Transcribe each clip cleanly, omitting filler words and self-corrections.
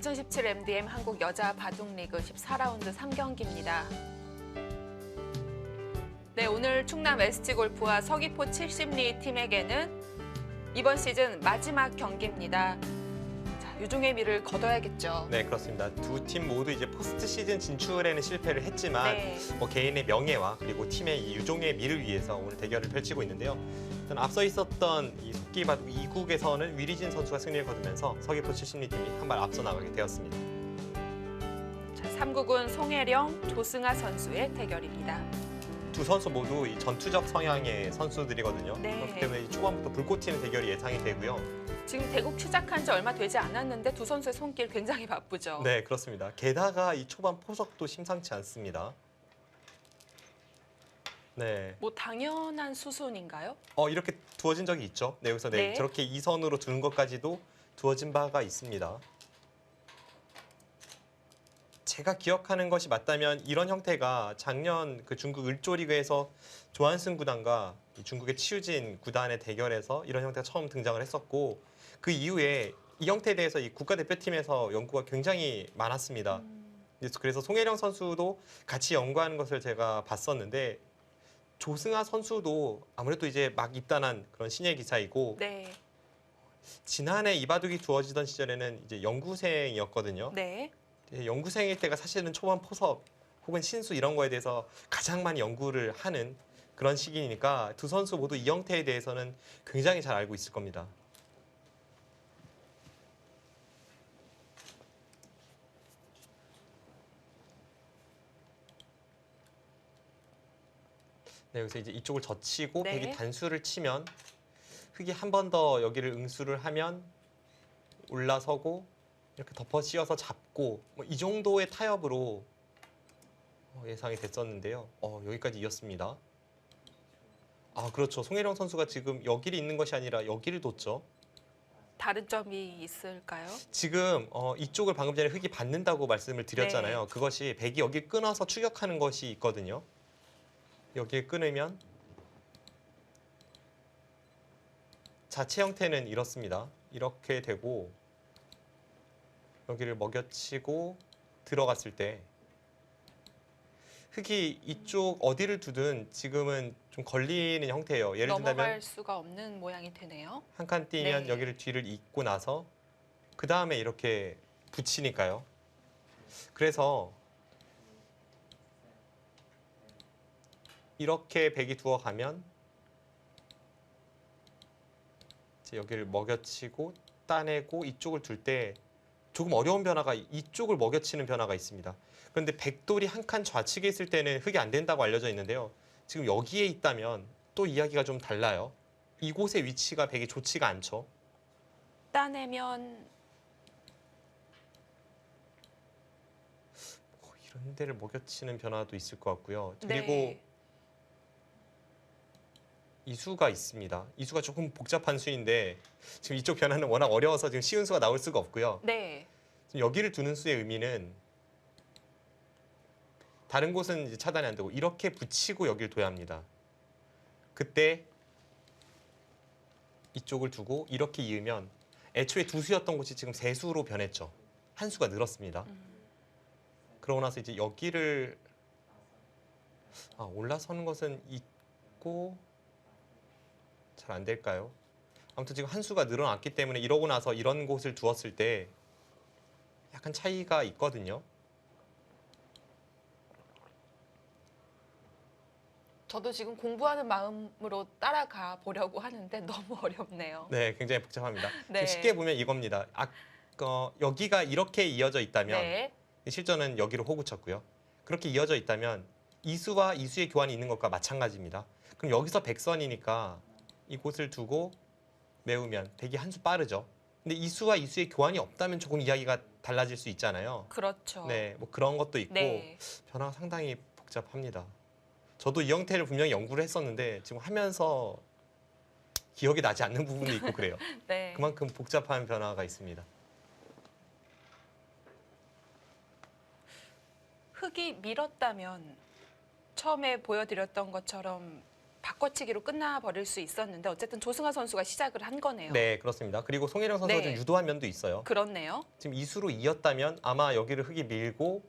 2017 MDM 한국 여자 바둑리그 14라운드 3경기입니다. 네, 오늘 충남 SG골프와 서귀포 70리 팀에게는 이번 시즌 마지막 경기입니다. 자, 유종의 미를 거둬야겠죠. 네, 그렇습니다. 두 팀 모두 이제 포스트 시즌 진출에는 실패를 했지만 네. 개인의 명예와 그리고 팀의 이 유종의 미를 위해서 오늘 대결을 펼치고 있는데요. 일단 앞서 있었던 이 속기바둑 2국에서는 위리진 선수가 승리를 거두면서 서귀포 70리 팀이 한 발 앞서 나가게 되었습니다. 자, 3국은 송혜령, 조승아 선수의 대결입니다. 두 선수 모두 이 전투적 성향의 선수들이거든요. 네. 그렇기 때문에 초반부터 불꽃 튀는 대결이 예상이 되고요. 지금 대국 시작한 지 얼마 되지 않았는데 두 선수의 손길 굉장히 바쁘죠. 네, 그렇습니다. 게다가 이 초반 포석도 심상치 않습니다. 네. 뭐 당연한 수순인가요? 이렇게 두어진 적이 있죠. 네, 여기서 네, 네. 저렇게 2선으로 두는 것까지도 두어진 바가 있습니다. 제가 기억하는 것이 맞다면 이런 형태가 작년 그 중국 을조리그에서 조한승 구단과 이 중국의 치유진 구단의 대결에서 이런 형태가 처음 등장을 했었고 그 이후에 이 형태에 대해서 이 국가대표팀에서 연구가 굉장히 많았습니다. 그래서 송혜령 선수도 같이 연구하는 것을 제가 봤었는데 조승아 선수도 아무래도 이제 막 입단한 그런 신예 기사이고 네. 지난해 이바둑이 두어지던 시절에는 이제 연구생이었거든요. 네. 연구생일 때가 사실은 초반 포석 혹은 신수 이런 거에 대해서 가장 많이 연구를 하는 그런 시기니까 두 선수 모두 이 형태에 대해서는 굉장히 잘 알고 있을 겁니다. 네, 여기서 이제 이쪽을 젖히고 네. 백이 단수를 치면 흙이 한 번 더 여기를 응수를 하면 올라서고 이렇게 덮어 씌워서 잡고 뭐 이 정도의 타협으로 예상이 됐었는데요. 여기까지 이었습니다. 아, 그렇죠. 송혜령 선수가 지금 여기를 있는 것이 아니라 여기를 뒀죠. 다른 점이 있을까요? 지금 이쪽을 방금 전에 흙이 받는다고 말씀을 드렸잖아요. 그것이 백이 여기 끊어서 추격하는 것이 있거든요. 여기를 끊으면 자체 형태는 이렇습니다. 이렇게 되고 여기를 먹여치고 들어갔을 때 흙이 이쪽 어디를 두든 지금은 좀 걸리는 형태예요. 예를 넘어갈 든다면 수가 없는 모양이 되네요. 한 칸 뛰면 네. 여기를 뒤를 잇고 나서 그 다음에 이렇게 붙이니까요. 그래서 이렇게 백이 두어가면 이제 여기를 먹여치고 따내고 이쪽을 둘 때 조금 어려운 변화가 이쪽을 먹여치는 변화가 있습니다. 그런데 백돌이 한 칸 좌측에 있을 때는 흙이 안 된다고 알려져 있는데요. 지금 여기에 있다면 또 이야기가 좀 달라요. 이곳의 위치가 백이 좋지가 않죠. 따내면 이런 데를 먹여치는 변화도 있을 것 같고요. 그리고 네. 이수가 있습니다. 이수가 조금 복잡한 수인데 지금 이쪽 변화는 워낙 어려워서 지금 쉬운 수가 나올 수가 없고요. 네. 지금 여기를 두는 수의 의미는 다른 곳은 이제 차단이 안 되고 이렇게 붙이고 여기를 둬야 합니다. 그때 이쪽을 두고 이렇게 이으면 애초에 두 수였던 곳이 지금 세 수로 변했죠. 한 수가 늘었습니다. 그러고 나서 이제 여기를 올라서는 것은 있고 잘 안 될까요? 아무튼 지금 한 수가 늘어났기 때문에 이러고 나서 이런 곳을 두었을 때 약간 차이가 있거든요. 저도 지금 공부하는 마음으로 따라가 보려고 하는데 너무 어렵네요. 네, 굉장히 복잡합니다. 네. 지금 쉽게 보면 이겁니다. 여기가 이렇게 이어져 있다면 네. 실전은 여기로 호구 쳤고요. 그렇게 이어져 있다면 이수와 이수의 교환이 있는 것과 마찬가지입니다. 그럼 여기서 백선이니까 이곳을 두고 메우면 백이 한 수 빠르죠. 근데 이수와 이수의 교환이 없다면 조금 이야기가 달라질 수 있잖아요. 그렇죠. 네, 뭐 그런 것도 있고 네. 변화가 상당히 복잡합니다. 저도 이 형태를 분명히 연구를 했었는데 지금 하면서 기억이 나지 않는 부분도 있고 그래요. 네. 그만큼 복잡한 변화가 있습니다. 흙이 밀었다면 처음에 보여드렸던 것처럼 바꿔치기로 끝나버릴 수 있었는데 어쨌든 조승아 선수가 시작을 한 거네요. 네, 그렇습니다. 그리고 송혜령 선수가 네. 좀 유도한 면도 있어요. 그렇네요. 지금 이수로 이었다면 아마 여기를 흙이 밀고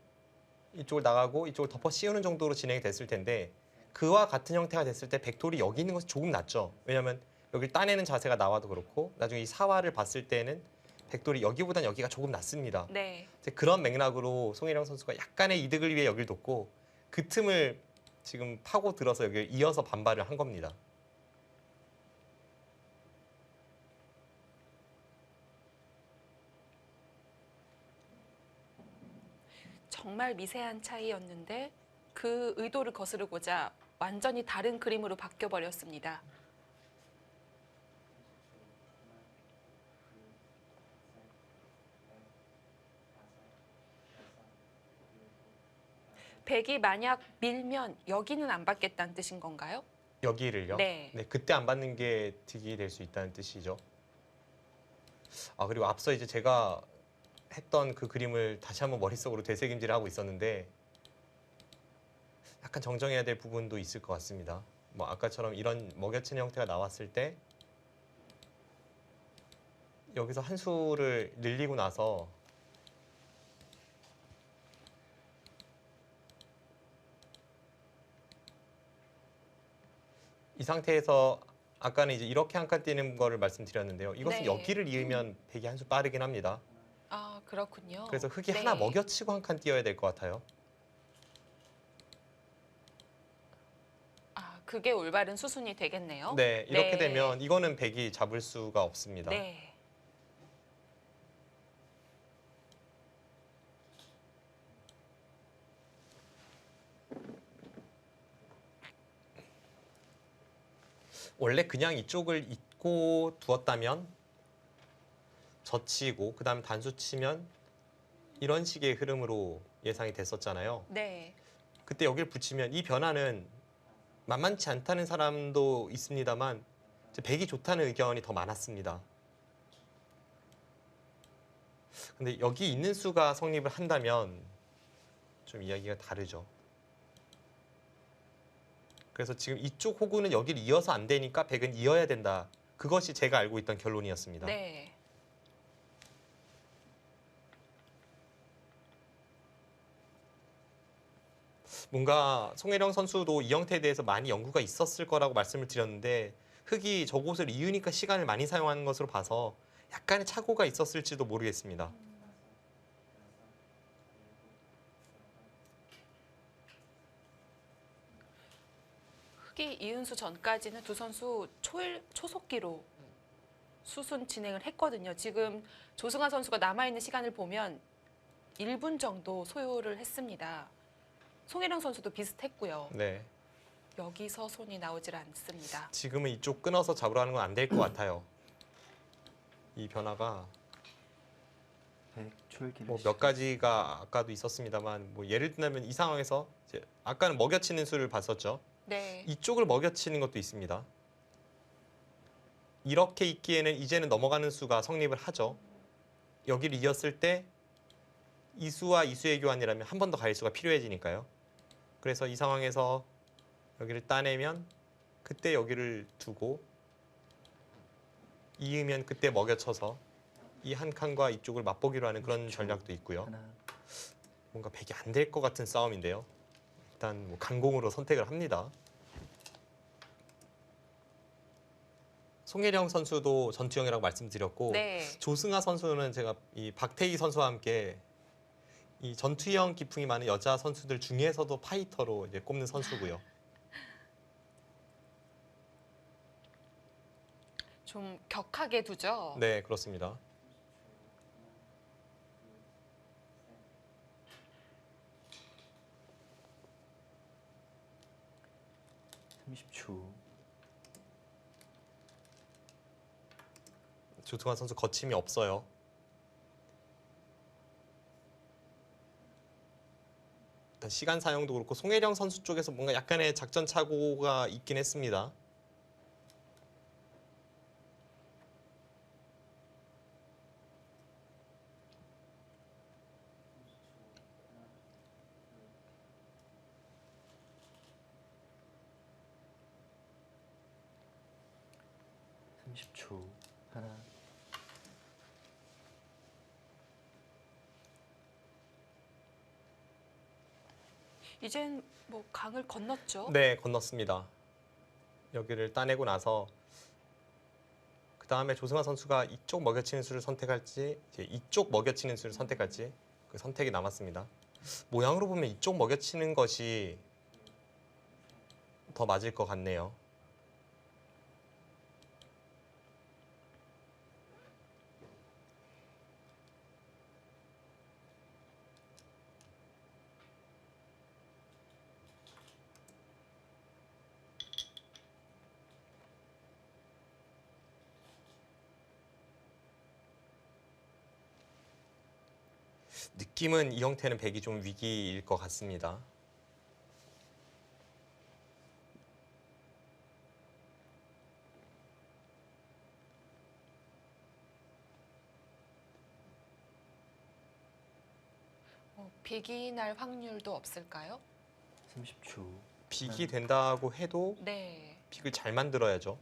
이쪽을 나가고 이쪽을 덮어 씌우는 정도로 진행이 됐을 텐데 그와 같은 형태가 됐을 때 백돌이 여기 있는 것이 조금 낫죠. 왜냐하면 여기를 따내는 자세가 나와도 그렇고 나중에 이 사화를 봤을 때는 백돌이 여기보단 여기가 조금 낫습니다. 네. 이제 그런 맥락으로 송혜령 선수가 약간의 이득을 위해 여기를 뒀고 그 틈을 지금 파고 들어서 여기를 이어서 반발을 한 겁니다. 정말 미세한 차이였는데 그 의도를 거스르고자 완전히 다른 그림으로 바뀌어 버렸습니다. 백이 만약 밀면 여기는 안 받겠다는 뜻인 건가요? 여기를요? 네. 그때 안 받는 게 득이 될 수 있다는 뜻이죠. 아, 그리고 앞서 이제 제가 했던 그 그림을 다시 한번 머릿속으로 되새김질을 하고 있었는데 약간 정정해야 될 부분도 있을 것 같습니다. 뭐 아까처럼 이런 먹여치는 형태가 나왔을 때 여기서 한 수를 늘리고 나서 이 상태에서 아까는 이제 이렇게 한 칸 뛰는 거를 말씀드렸는데요. 이것은 네. 여기를 이으면 백이 한 수 빠르긴 합니다. 아, 그렇군요. 그래서 흙이 네. 하나 먹여치고 한 칸 뛰어야 될 것 같아요. 아, 그게 올바른 수순이 되겠네요. 네, 이렇게 네. 되면 이거는 백이 잡을 수가 없습니다. 네. 원래 그냥 이쪽을 잇고 두었다면 젖히고 그다음 단수 치면 이런 식의 흐름으로 예상이 됐었잖아요. 네. 그때 여기를 붙이면 이 변화는 만만치 않다는 사람도 있습니다만 백이 좋다는 의견이 더 많았습니다. 근데 여기 있는 수가 성립을 한다면 좀 이야기가 다르죠. 그래서 지금 이쪽 호구는 여기를 이어서 안 되니까 백은 이어야 된다. 그것이 제가 알고 있던 결론이었습니다. 네. 뭔가 송혜령 선수도 이 형태에 대해서 많이 연구가 있었을 거라고 말씀을 드렸는데 흙이 저곳을 이으니까 시간을 많이 사용하는 것으로 봐서 약간의 착오가 있었을지도 모르겠습니다. 흑이 이은수 전까지는 두 선수 초속기로 수순 진행을 했거든요. 지금 조승아 선수가 남아있는 시간을 보면 1분 정도 소요를 했습니다. 송혜령 선수도 비슷했고요. 네, 여기서 손이 나오질 않습니다. 지금은 이쪽 끊어서 잡으라는 건 안 될 것 같아요. 이 변화가 뭐 몇 가지가 아까도 있었습니다만 뭐 예를 들면 이 상황에서 이제 아까는 먹여치는 수를 봤었죠. 네. 이쪽을 먹여치는 것도 있습니다. 이렇게 있기에는 이제는 넘어가는 수가 성립을 하죠. 여기를 이었을 때 이수와 이수의 교환이라면 한 번 더 가일 수가 필요해지니까요. 그래서 이 상황에서 여기를 따내면 그때 여기를 두고 이으면 그때 먹여쳐서 이 한 칸과 이쪽을 맛보기로 하는 그런 전략도 있고요. 뭔가 백이 안 될 것 같은 싸움인데요. 일단 뭐 강공으로 선택을 합니다. 송혜령 선수도 전투형이라고 말씀드렸고 네. 조승아 선수는 제가 이 박태희 선수와 함께 이 전투형 기풍이 많은 여자 선수들 중에서도 파이터로 이제 꼽는 선수고요. 좀 격하게 두죠. 네, 그렇습니다. 조승아 선수 거침이 없어요. 일단 시간 사용도 그렇고 송혜령 선수 쪽에서 뭔가 약간의 작전 착오가 있긴 했습니다. 30초. 하나, 이젠 뭐 강을 건넜죠? 네, 건넜습니다. 여기를 따내고 나서 그 다음에 조승환 선수가 이쪽 먹여치는 수를 선택할지 이제 이쪽 먹여치는 수를 선택할지 그 선택이 남았습니다. 모양으로 보면 이쪽 먹여치는 것이 더 맞을 것 같네요. 느낌은 이 형태는 백이 좀 위기일 것 같습니다. 빅이 날 확률도 없을까요? 30초. 빅이 된다고 해도 네. 빅을 잘 만들어야죠.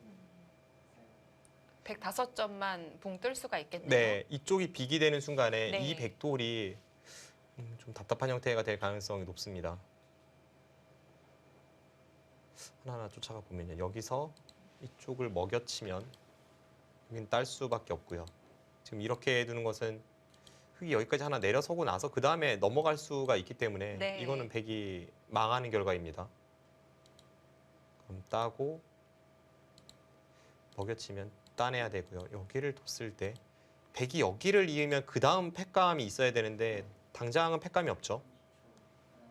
105점만 붕 뜰 수가 있겠네요. 네, 이쪽이 빅이 되는 순간에 네. 이 백돌이 좀 답답한 형태가 될 가능성이 높습니다. 하나하나 쫓아가 보면요. 여기서 이쪽을 먹여치면 여긴 딸 수밖에 없고요. 지금 이렇게 두는 것은 흙이 여기까지 하나 내려서고 나서 그 다음에 넘어갈 수가 있기 때문에 네. 이거는 백이 망하는 결과입니다. 그럼 따고 먹여치면 따내야 되고요. 여기를 뒀을 때 백이 여기를 이으면 그 다음 팩감이 있어야 되는데 당장은 팩감이 없죠.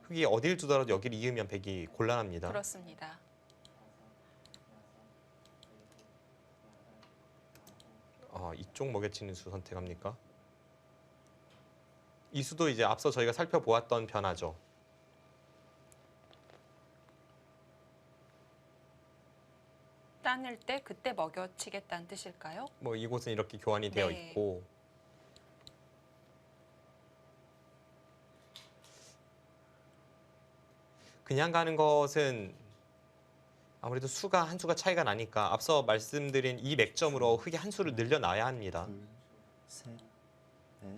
흙이 어딜 두더라도 여기를 이으면 백이 곤란합니다. 그렇습니다. 이쪽 먹여치는 수 선택합니까? 이 수도 이제 앞서 저희가 살펴보았던 변화죠. 따낼 때 그때 먹여치겠다는 뜻일까요? 뭐 이곳은 이렇게 교환이 되어 네. 있고 그냥 가는 것은 아무래도 수가 한 수가 차이가 나니까 앞서 말씀드린 이 맥점으로 흙의 한 수를 늘려놔야 합니다. 둘, 셋, 넷,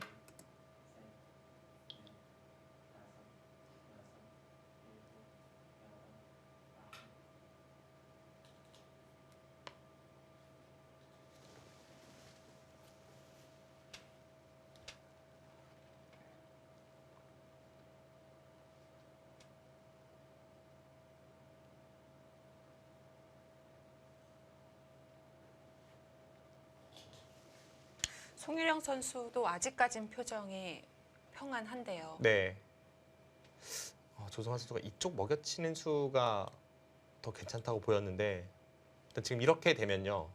송유령 선수도 아직까진 표정이 평안한데요. 네. 조성환 선수가 이쪽 먹여치는 수가 더 괜찮다고 보였는데 일단 지금 이렇게 되면요.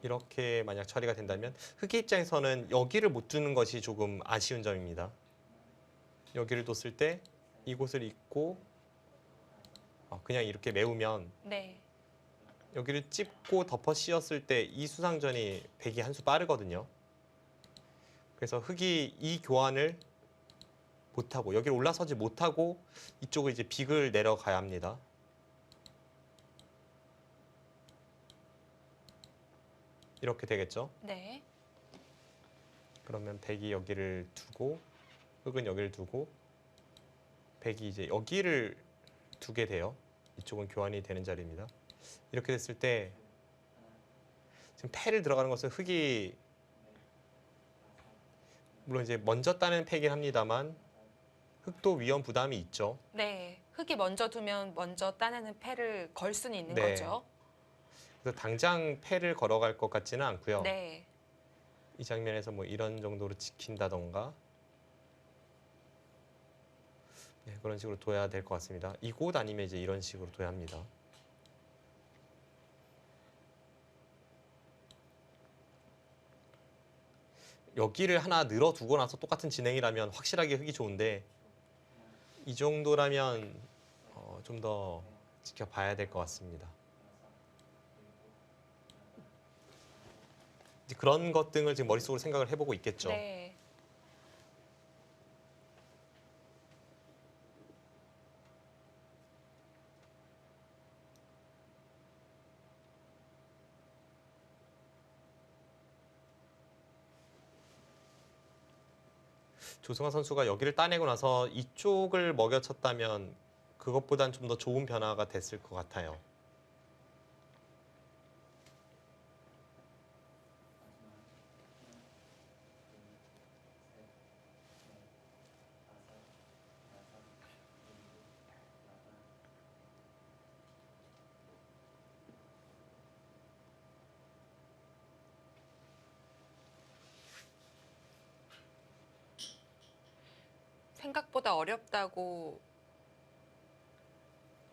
이렇게 만약 처리가 된다면 흑의 입장에서는 여기를 못 두는 것이 조금 아쉬운 점입니다. 여기를 뒀을 때 이곳을 잇고 그냥 이렇게 메우면 네. 여기를 찝고 덮어 씌웠을 때 이 수상전이 백이 한 수 빠르거든요. 그래서 흑이 이 교환을 못하고 여기를 올라서지 못하고 이쪽을 이제 빅을 내려가야 합니다. 이렇게 되겠죠. 네. 그러면 백이 여기를 두고 흑은 여기를 두고 백이 이제 여기를 두게 돼요. 이쪽은 교환이 되는 자리입니다. 이렇게 됐을 때 지금 패를 들어가는 것은 흑이 물론 이제 먼저 따는 패긴 합니다만 흑도 위험 부담이 있죠. 네. 흙이 먼저 두면 먼저 따내는 패를 걸 수는 있는 네. 거죠. 그래서 당장 패를 걸어갈 것 같지는 않고요. 네. 이 장면에서 뭐 이런 정도로 지킨다던가 네, 그런 식으로 둬야 될 것 같습니다. 이곳 아니면 이제 이런 식으로 둬야 합니다. 여기를 하나 늘어두고 나서 똑같은 진행이라면 확실하게 흙이 좋은데 이 정도라면 좀 더 지켜봐야 될 것 같습니다. 이제 그런 것 등을 지금 머릿속으로 생각을 해보고 있겠죠. 네. 조승환 선수가 여기를 따내고 나서 이쪽을 먹여쳤다면 그것보단 좀 더 좋은 변화가 됐을 것 같아요. 생각보다 어렵다고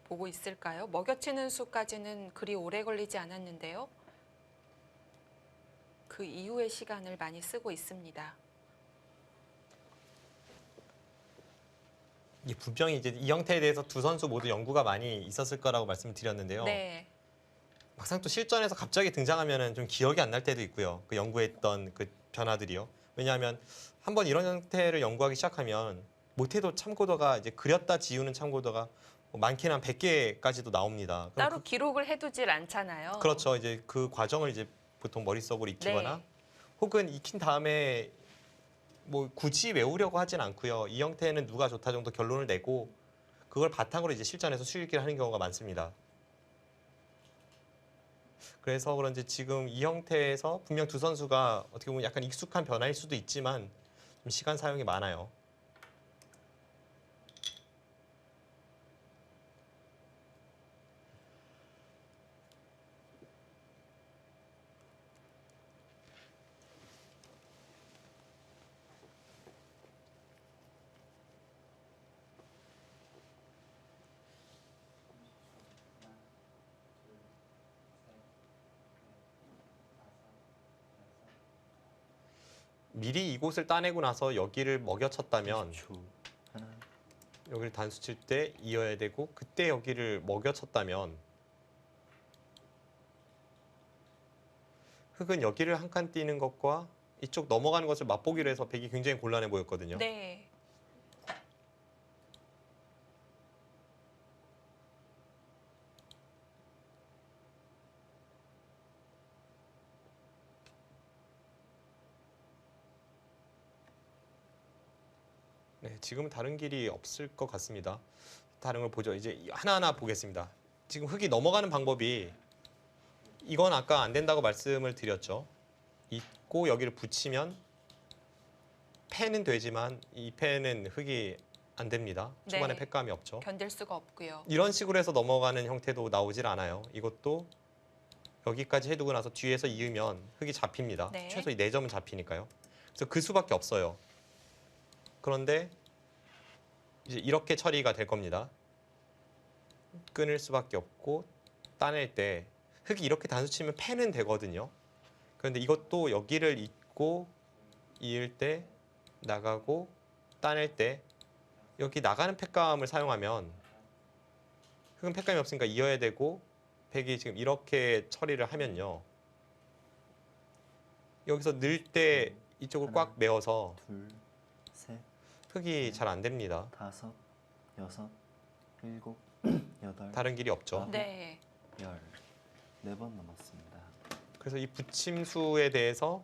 보고 있을까요? 먹여치는 수까지는 그리 오래 걸리지 않았는데요. 그 이후의 시간을 많이 쓰고 있습니다. 이 분명히 이제 이 형태에 대해서 두 선수 모두 연구가 많이 있었을 거라고 말씀드렸는데요. 네. 막상 또 실전에서 갑자기 등장하면은 좀 기억이 안 날 때도 있고요. 그 연구했던 그 변화들이요. 왜냐하면 한번 이런 형태를 연구하기 시작하면 못해도 참고도가 이제 그렸다 지우는 참고도가 뭐 많게는 한 100개까지도 나옵니다. 그럼 따로 기록을 해두질 않잖아요. 그렇죠. 이제 그 과정을 이제 보통 머릿속으로 익히거나 네. 혹은 익힌 다음에 뭐 굳이 외우려고 하진 않고요. 이 형태는 누가 좋다 정도 결론을 내고 그걸 바탕으로 이제 실전에서 수익을 하는 경우가 많습니다. 그래서 그런지 지금 이 형태에서 분명 두 선수가 어떻게 보면 약간 익숙한 변화일 수도 있지만 좀 시간 사용이 많아요. 미리 이곳을 따내고 나서 여기를 먹여쳤다면 20초. 하나, 여기를 단수 칠 때 이어야 되고 그때 여기를 먹여쳤다면 흑은 여기를 한 칸 띄는 것과 이쪽 넘어가는 것을 맛보기로 해서 백이 굉장히 곤란해 보였거든요. 네. 네, 지금은 다른 길이 없을 것 같습니다. 다른 걸 보죠. 이제 하나하나 보겠습니다. 지금 흑이 넘어가는 방법이 이건 아까 안 된다고 말씀을 드렸죠. 있고 여기를 붙이면 패는 되지만 이 패는 흑이 안 됩니다. 초반에 네. 패감이 없죠. 견딜 수가 없고요. 이런 식으로 해서 넘어가는 형태도 나오질 않아요. 이것도 여기까지 해두고 나서 뒤에서 이으면 흑이 잡힙니다. 네. 최소 이 4점은 잡히니까요. 그래서 그 수밖에 없어요. 그런데 이제 이렇게 처리가 될 겁니다. 끊을 수밖에 없고 따낼 때 흑이 이렇게 단수 치면 패는 되거든요. 그런데 이것도 여기를 잇고 이을 때 나가고 따낼 때 여기 나가는 패감을 사용하면 흑은 패감이 없으니까 이어야 되고 백이 지금 이렇게 처리를 하면요. 여기서 늘 때 이쪽을 꽉 메워서 둘, 셋, 흑이 잘 안 됩니다. 다섯, 여섯, 일곱, 여덟, 다른 길이 없죠. 네. 열. 4번 남았습니다. 그래서 이 붙임수에 대해서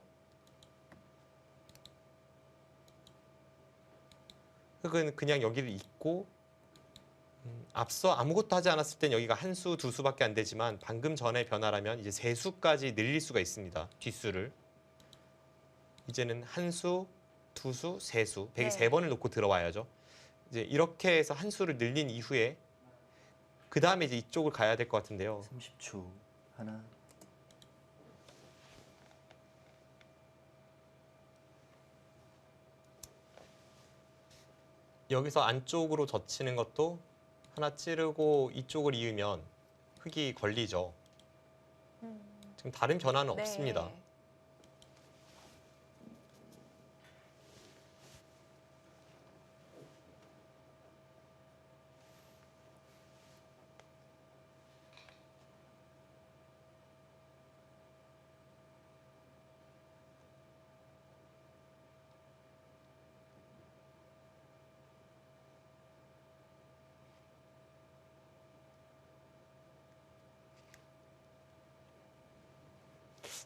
흑은 그냥 여기를 잇고 앞서 아무것도 하지 않았을 땐 여기가 한 수, 두 수밖에 안 되지만 방금 전의 변화라면 이제 3수까지 늘릴 수가 있습니다. 뒷수를. 이제는 한 수, 두 수, 3수. 백이 네. 3번을 놓고 들어와야죠. 이제 이렇게 해서 한 수를 늘린 이후에 그 다음에 이제 이쪽을 가야 될 것 같은데요. 30초. 하나, 여기서 안쪽으로 젖히는 것도 하나 찌르고 이쪽을 이으면 흑이 걸리죠. 지금 다른 변화는 네. 없습니다.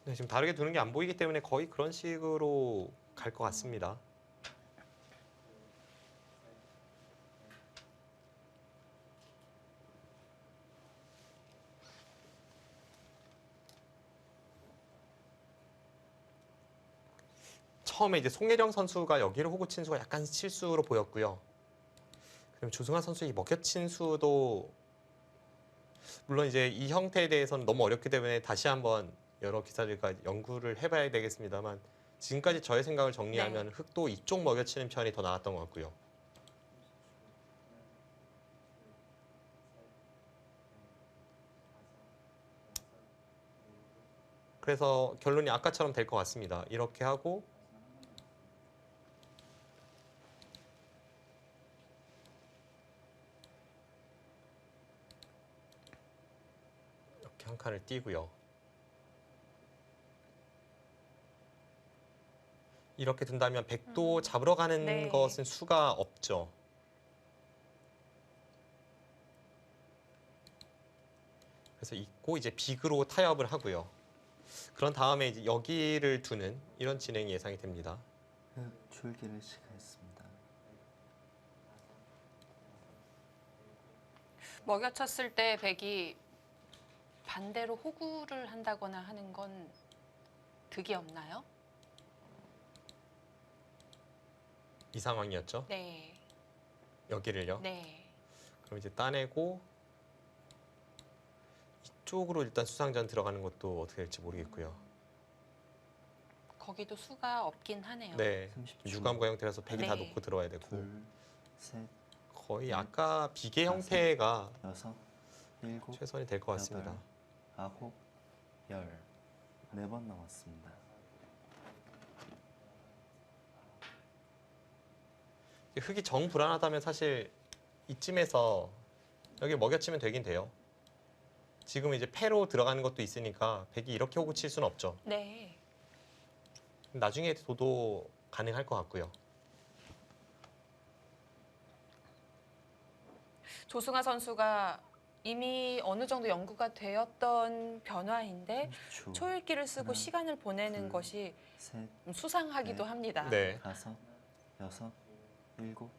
네, 지금 다르게 두는 게 안 보이기 때문에 거의 그런 식으로 갈 것 같습니다. 처음에 이제 송혜령 선수가 여기를 호구 친 수가 약간 실수로 보였고요. 그럼 조승아 선수 이 먹혀친 수도 물론 이제 이 형태에 대해서는 너무 어렵기 때문에 다시 한번 여러 기사들과 연구를 해봐야 되겠습니다만 지금까지 저의 생각을 정리하면 네. 흑도 이쪽 먹여치는 편이 더 나았던 것 같고요. 그래서 결론이 아까처럼 될 것 같습니다. 이렇게 하고 이렇게 한 칸을 띄고요. 이렇게 둔다면 백도 잡으러 가는 네. 것은 수가 없죠. 그래서 있고 이제 빅으로 타협을 하고요. 그런 다음에 이제 여기를 두는 이런 진행이 예상이 됩니다. 흑 줄기를 시가했습니다. 먹여쳤을 때 백이 반대로 호구를 한다거나 하는 건 득이 없나요? 이 상황이었죠. 네. 여기를요. 네. 그럼 이제 따내고 이쪽으로 일단 수상전 들어가는 것도 어떻게 될지 모르겠고요. 거기도 수가 없긴 하네요. 네, 30초. 유감과 형태라서 백이 다 네. 놓고 들어와야 되고 둘, 셋, 거의 아까 비계 형태가 여섯, 일곱, 최선이 될 것 같습니다. 여덟, 아홉, 열. 4번 남았습니다. 흙이 정 불안하다면 사실 이쯤에서 여기 먹여치면 되긴 돼요. 지금 이제 패로 들어가는 것도 있으니까 백이 이렇게 호구 칠 수는 없죠. 네. 나중에 도도 가능할 것 같고요. 조승아 선수가 이미 어느 정도 연구가 되었던 변화인데 30초. 초읽기를 쓰고 하나, 시간을 보내는 둘, 것이 셋, 좀 수상하기도 넷. 합니다. 네, 다섯, 여섯, 일곱.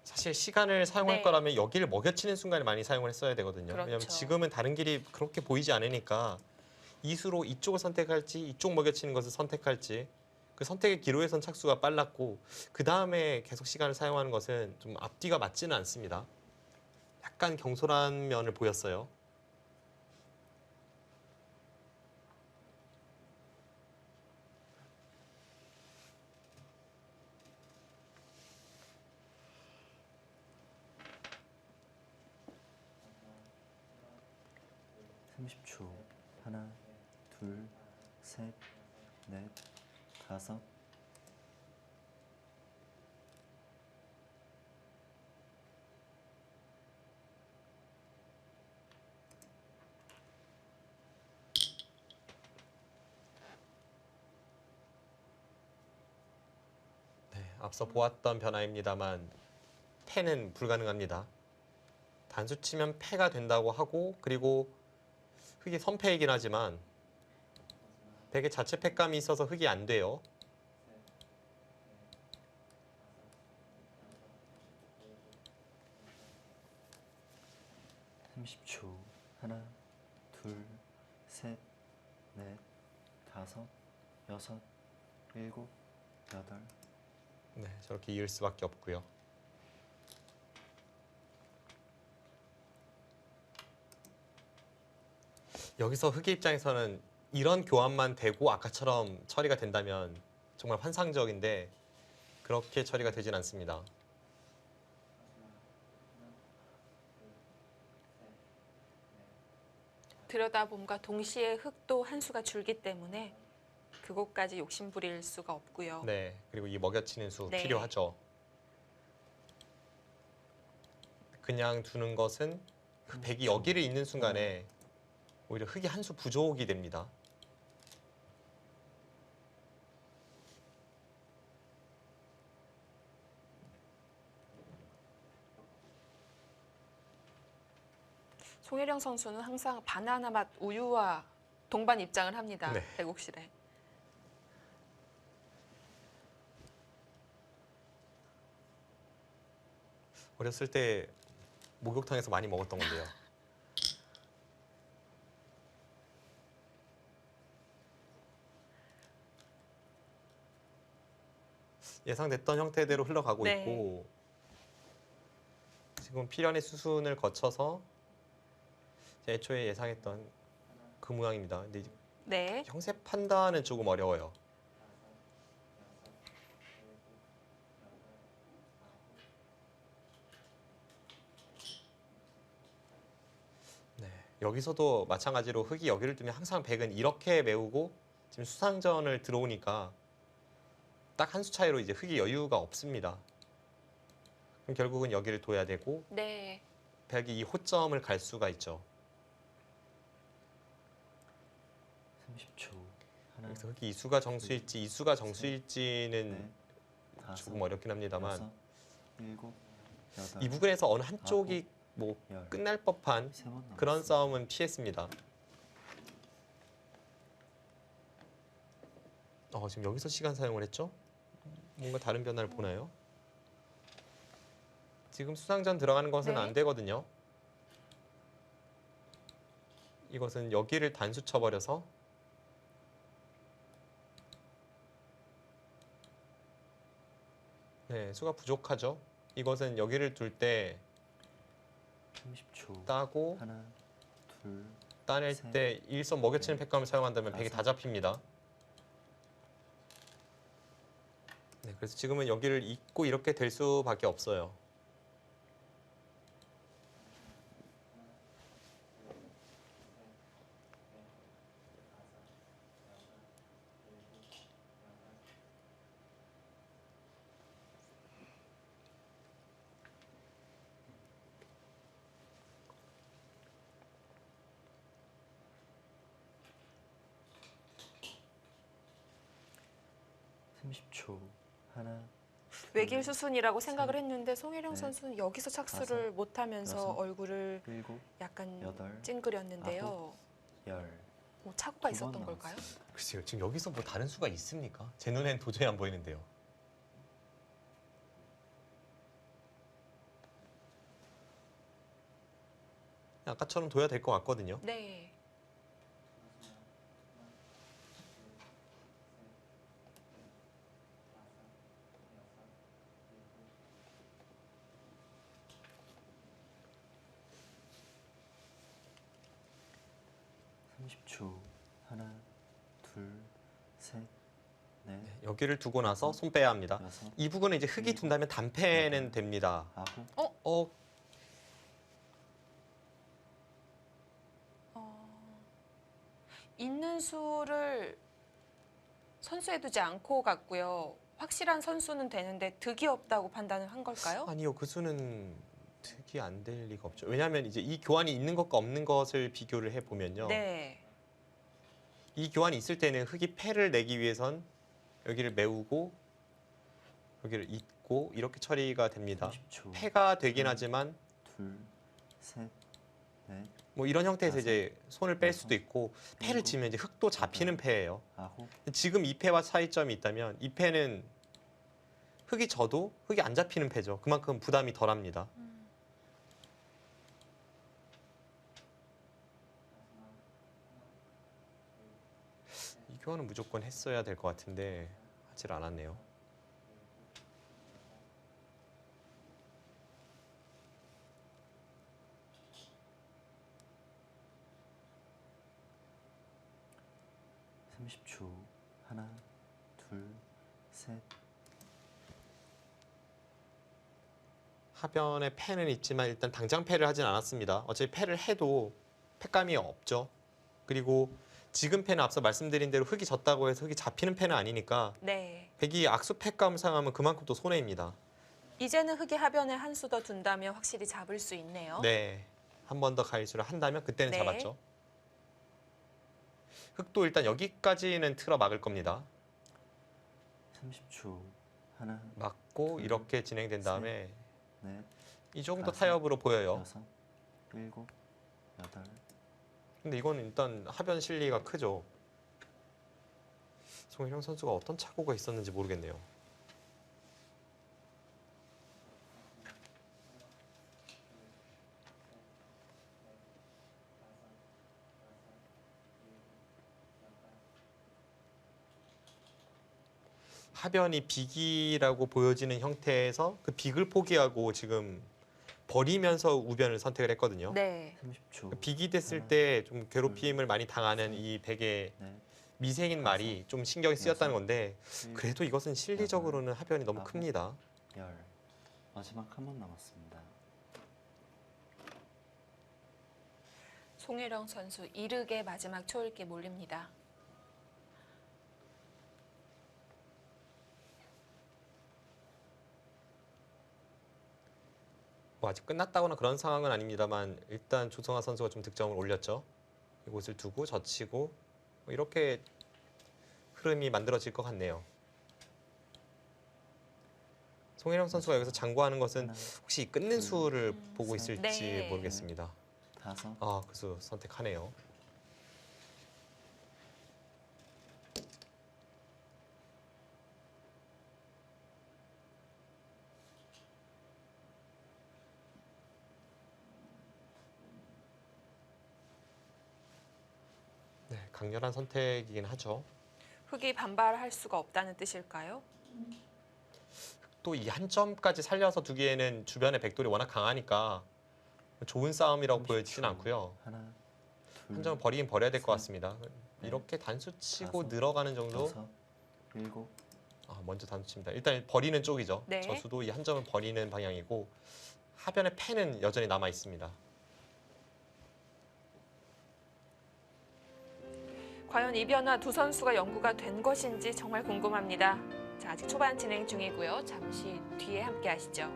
사실 시간을 사용할 네. 거라면 여기를 먹여치는 순간에 많이 사용을 했어야 되거든요. 그렇죠. 왜냐하면 지금은 다른 길이 그렇게 보이지 않으니까 이수로 이쪽을 선택할지 이쪽 먹여치는 것을 선택할지 그 선택의 기로에선 착수가 빨랐고 그 다음에 계속 시간을 사용하는 것은 좀 앞뒤가 맞지는 않습니다. 약간 경솔한 면을 보였어요. 삼십 초. 하나, 둘, 셋, 넷, 다섯. 네, 앞서 보았던 변화입니다만 패는 불가능합니다. 단수 치면 패가 된다고 하고 그리고 흑이 선패이긴 하지만 백의 자체 패감이 있어서 흑이 안 돼요. 삼십 초. 하나, 둘, 셋, 넷, 다섯, 여섯, 일곱, 여덟. 네, 저렇게 이을 수밖에 없고요. 여기서 흑의 입장에서는 이런 교환만 되고 아까처럼 처리가 된다면 정말 환상적인데 그렇게 처리가 되진 않습니다. 들여다봄과 동시에 흙도 한 수가 줄기 때문에 그곳까지 욕심부릴 수가 없고요. 네, 그리고 이 먹여치는 수 네. 필요하죠. 그냥 두는 것은 그 백이 여기를 잇는 순간에 오히려 흑이 한 수 부족이 됩니다. 송혜령 선수는 항상 바나나 맛 우유와 동반 입장을 합니다. 네. 배곡실에. 어렸을 때 목욕탕에서 많이 먹었던 건데요. 예상됐던 형태대로 흘러가고 네. 있고 지금 필연의 수순을 거쳐서 애초에 예상했던 그 모양입니다. 근데 이제 네. 형세 판단은 조금 어려워요. 네, 여기서도 마찬가지로 흙이 여기를 두면 항상 백은 이렇게 메우고 지금 수상전을 들어오니까 딱 한 수 차이로 이제 흙이 여유가 없습니다. 그럼 결국은 여기를 둬야 되고 네. 백이 이 호점을 갈 수가 있죠. 30초. 하나, 그래서 흙이 이수가 정수일지 이수가 정수일지는 넷, 다섯, 조금 어렵긴 합니다만 여섯, 일곱, 여덟, 이 부분에서 어느 한쪽이 뭐 열. 끝날 법한 세 번 남았습니다. 그런 싸움은 피했습니다. 지금 여기서 시간 사용을 했죠? 뭔가 다른 변화를 보나요? 지금 수상전 들어가는 것은 네. 안 되거든요. 이것은 여기를 단수 쳐버려서 네, 수가 부족하죠. 이것은 여기를 둘 때 30초. 따고 하나, 둘, 따낼 셋, 때 일선 먹여치는 넷, 팩감을 사용한다면 백이 다 다섯. 잡힙니다. 네, 그래서 지금은 여기를 잇고 이렇게 될 수밖에 없어요. (30초) 하나, 외길 수순이라고 생각을 했는데 송혜령 넷, 선수는 여기서 착수를 다섯, 못하면서 여섯, 얼굴을 일곱, 약간 여덟, 찡그렸는데요. 열. 뭐 착오가 두 번 있었던 걸까요? 남았습니다. 글쎄요, 지금 여기서 뭐 다른 수가 있습니까? 제 눈엔 도저히 안 보이는데요. 아까처럼 둬야 될 것 같거든요. 네. (30초) 하나, 둘, 셋, 넷, 여기를 두고 나서 손 빼야 합니다. 여섯, 이 부분은 이제 흙이 둔다면 단패는 됩니다. 아홉, 어, 있는 수를 선수에 두지 않고 갔고요. 확실한 선수는 되는데 득이 없다고 판단을 한 걸까요? 아니요, 그 수는 득이 안 될 리가 없죠. 왜냐하면 이제 이 교환이 있는 것과 없는 것을 비교를 해 보면요. 네. 이 교환이 있을 때는 흙이 패를 내기 위해선 여기를 메우고 여기를 잇고 이렇게 처리가 됩니다. 30초. 패가 되긴 하지만 둘, 셋, 넷, 뭐 이런 형태에서 다섯, 이제 손을 뺄 여섯, 수도 있고 패를 일곱, 치면 이제 흙도 잡히는 여덟, 패예요. 아홉, 지금 이 패와 차이점이 있다면 이 패는 흙이 져도 흙이 안 잡히는 패죠. 그만큼 부담이 덜합니다. 이 교환은 무조건 했어야 될 것 같은데 하질 않았네요. (30초) 하나, 둘, 셋, 하변에 패는 있지만 일단 당장 패를 하진 않았습니다. 어차피 패를 해도 패감이 없죠. 그리고 지금 패는 앞서 말씀드린 대로 흙이 졌다고 해서 흙이 잡히는 패는 아니니까 네. 백이 악수 패감을 사용하면 그만큼 또 손해입니다. 이제는 흙이 하변에 한 수 더 둔다면 확실히 잡을 수 있네요. 네, 한 번 더 가위수를 한다면 그때는 네. 잡았죠. 흙도 일단 여기까지는 틀어 막을 겁니다. 30초 하나, 막고 둘, 이렇게 진행된 다음에 넷, 이 정도 다섯, 타협으로 보여요. 여섯, 일곱, 여덟, 근데 이거는 일단 하변 실리가 크죠. 송혜령 선수가 어떤 착오가 있었는지 모르겠네요. 하변이 빅이라고 보여지는 형태에서 그 빅을 포기하고 지금 버리면서 우변을 선택을 했거든요. 네. 30초. 빅이 됐을 때 좀 괴롭힘을 많이 당하는 이 백의 넷, 미생인 말이 좀 신경이 쓰였다는 건데 일곱, 그래도 이것은 실리적으로는 하변이 너무 아홉. 큽니다. 10. 마지막 한 번 남았습니다. 송혜령 선수 이르게 마지막 초읽기 몰립니다. 뭐 아직 끝났다거나 그런 상황은 아닙니다만 일단 조성아 선수가 좀 득점을 올렸죠. 이곳을 두고 젖히고 뭐 이렇게 흐름이 만들어질 것 같네요. 송혜령 선수가 여기서 장구하는 것은 하나, 혹시 끊는 수를 보고 셋. 있을지 네. 모르겠습니다. 다섯. 아, 그 수 선택하네요. 네, 강렬한 선택이긴 하죠. 흑이 반발할 수가 없다는 뜻일까요? 또 이 한 점까지 살려서 두기에는 주변의 백돌이 워낙 강하니까 좋은 싸움이라고 30초. 보여지진 않고요. 하나, 둘, 한 점은 버리긴 버려야 될 것 셋, 같습니다. 넷, 이렇게 단수 치고 다섯, 늘어가는 정도? 여섯, 일곱. 아, 먼저 단수 칩니다. 일단 버리는 쪽이죠. 네. 저수도 이 한 점을 버리는 방향이고 하변의 펜은 여전히 남아 있습니다. 과연 이 변화 두 선수가 연구가 된 것인지 정말 궁금합니다. 자, 아직 초반 진행 중이고요. 잠시 뒤에 함께 하시죠.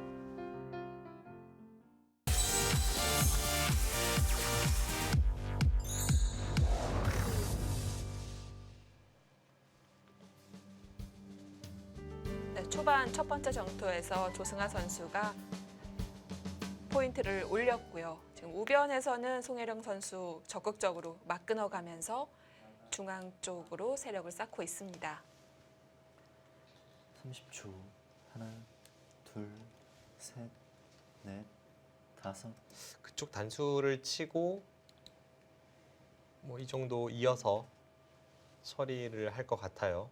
네, 초반 첫 번째 정토에서 조승아 선수가 포인트를 올렸고요. 지금 우변에서는 송혜령 선수 적극적으로 막 끊어가면서 중앙 쪽으로 세력을 쌓고 있습니다. 30초. 하나, 둘, 셋, 넷, 다섯. 그쪽 단수를 치고 뭐 이 정도 이어서 처리를 할 것 같아요.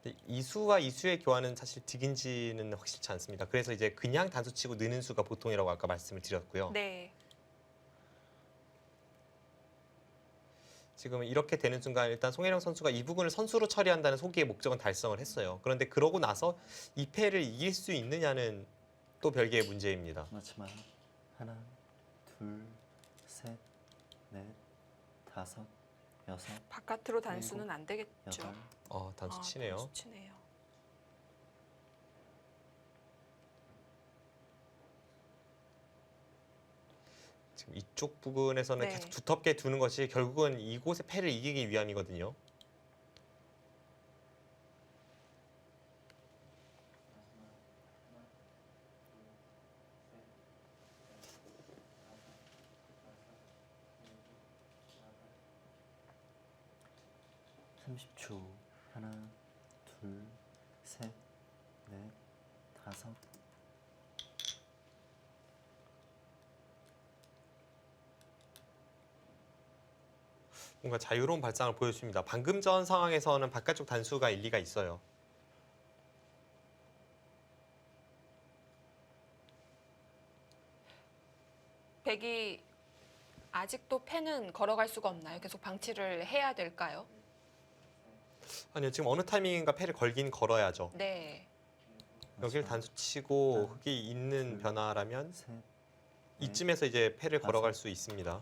근데 이수와 이수의 교환은 사실 득인지는 확실치 않습니다. 그래서 이제 그냥 단수 치고 느는 수가 보통이라고 아까 말씀을 드렸고요. 네. 지금 이렇게 되는 순간 일단 송혜령 선수가 이 부분을 선수로 처리한다는 소기의 목적은 달성을 했어요. 그런데 그러고 나서 이 패를 이길 수 있느냐는 또 별개의 문제입니다. 마지막. 하나, 둘, 셋, 넷, 다섯, 여섯, 바깥으로 단수는 안 되겠죠. 여덟. 단수 치네요. 단수 치네요. 지금 이쪽 부분에서는 네. 계속 두텁게 두는 것이 결국은 이곳의 패를 이기기 위함이거든요. 삼십 초. 하나, 둘, 셋, 넷, 다섯. 뭔가 자유로운 발상을 보여줍니다. 방금 전 상황에서는 바깥쪽 단수가 일리가 있어요. 백이 아직도 패는 걸어갈 수가 없나요? 계속 방치를 해야 될까요? 아니요, 지금 어느 타이밍인가 패를 걸긴 걸어야죠. 네. 여길 단수 치고 흑이 있는 변화라면 셋, 이쯤에서 이제 패를 다섯. 걸어갈 수 있습니다.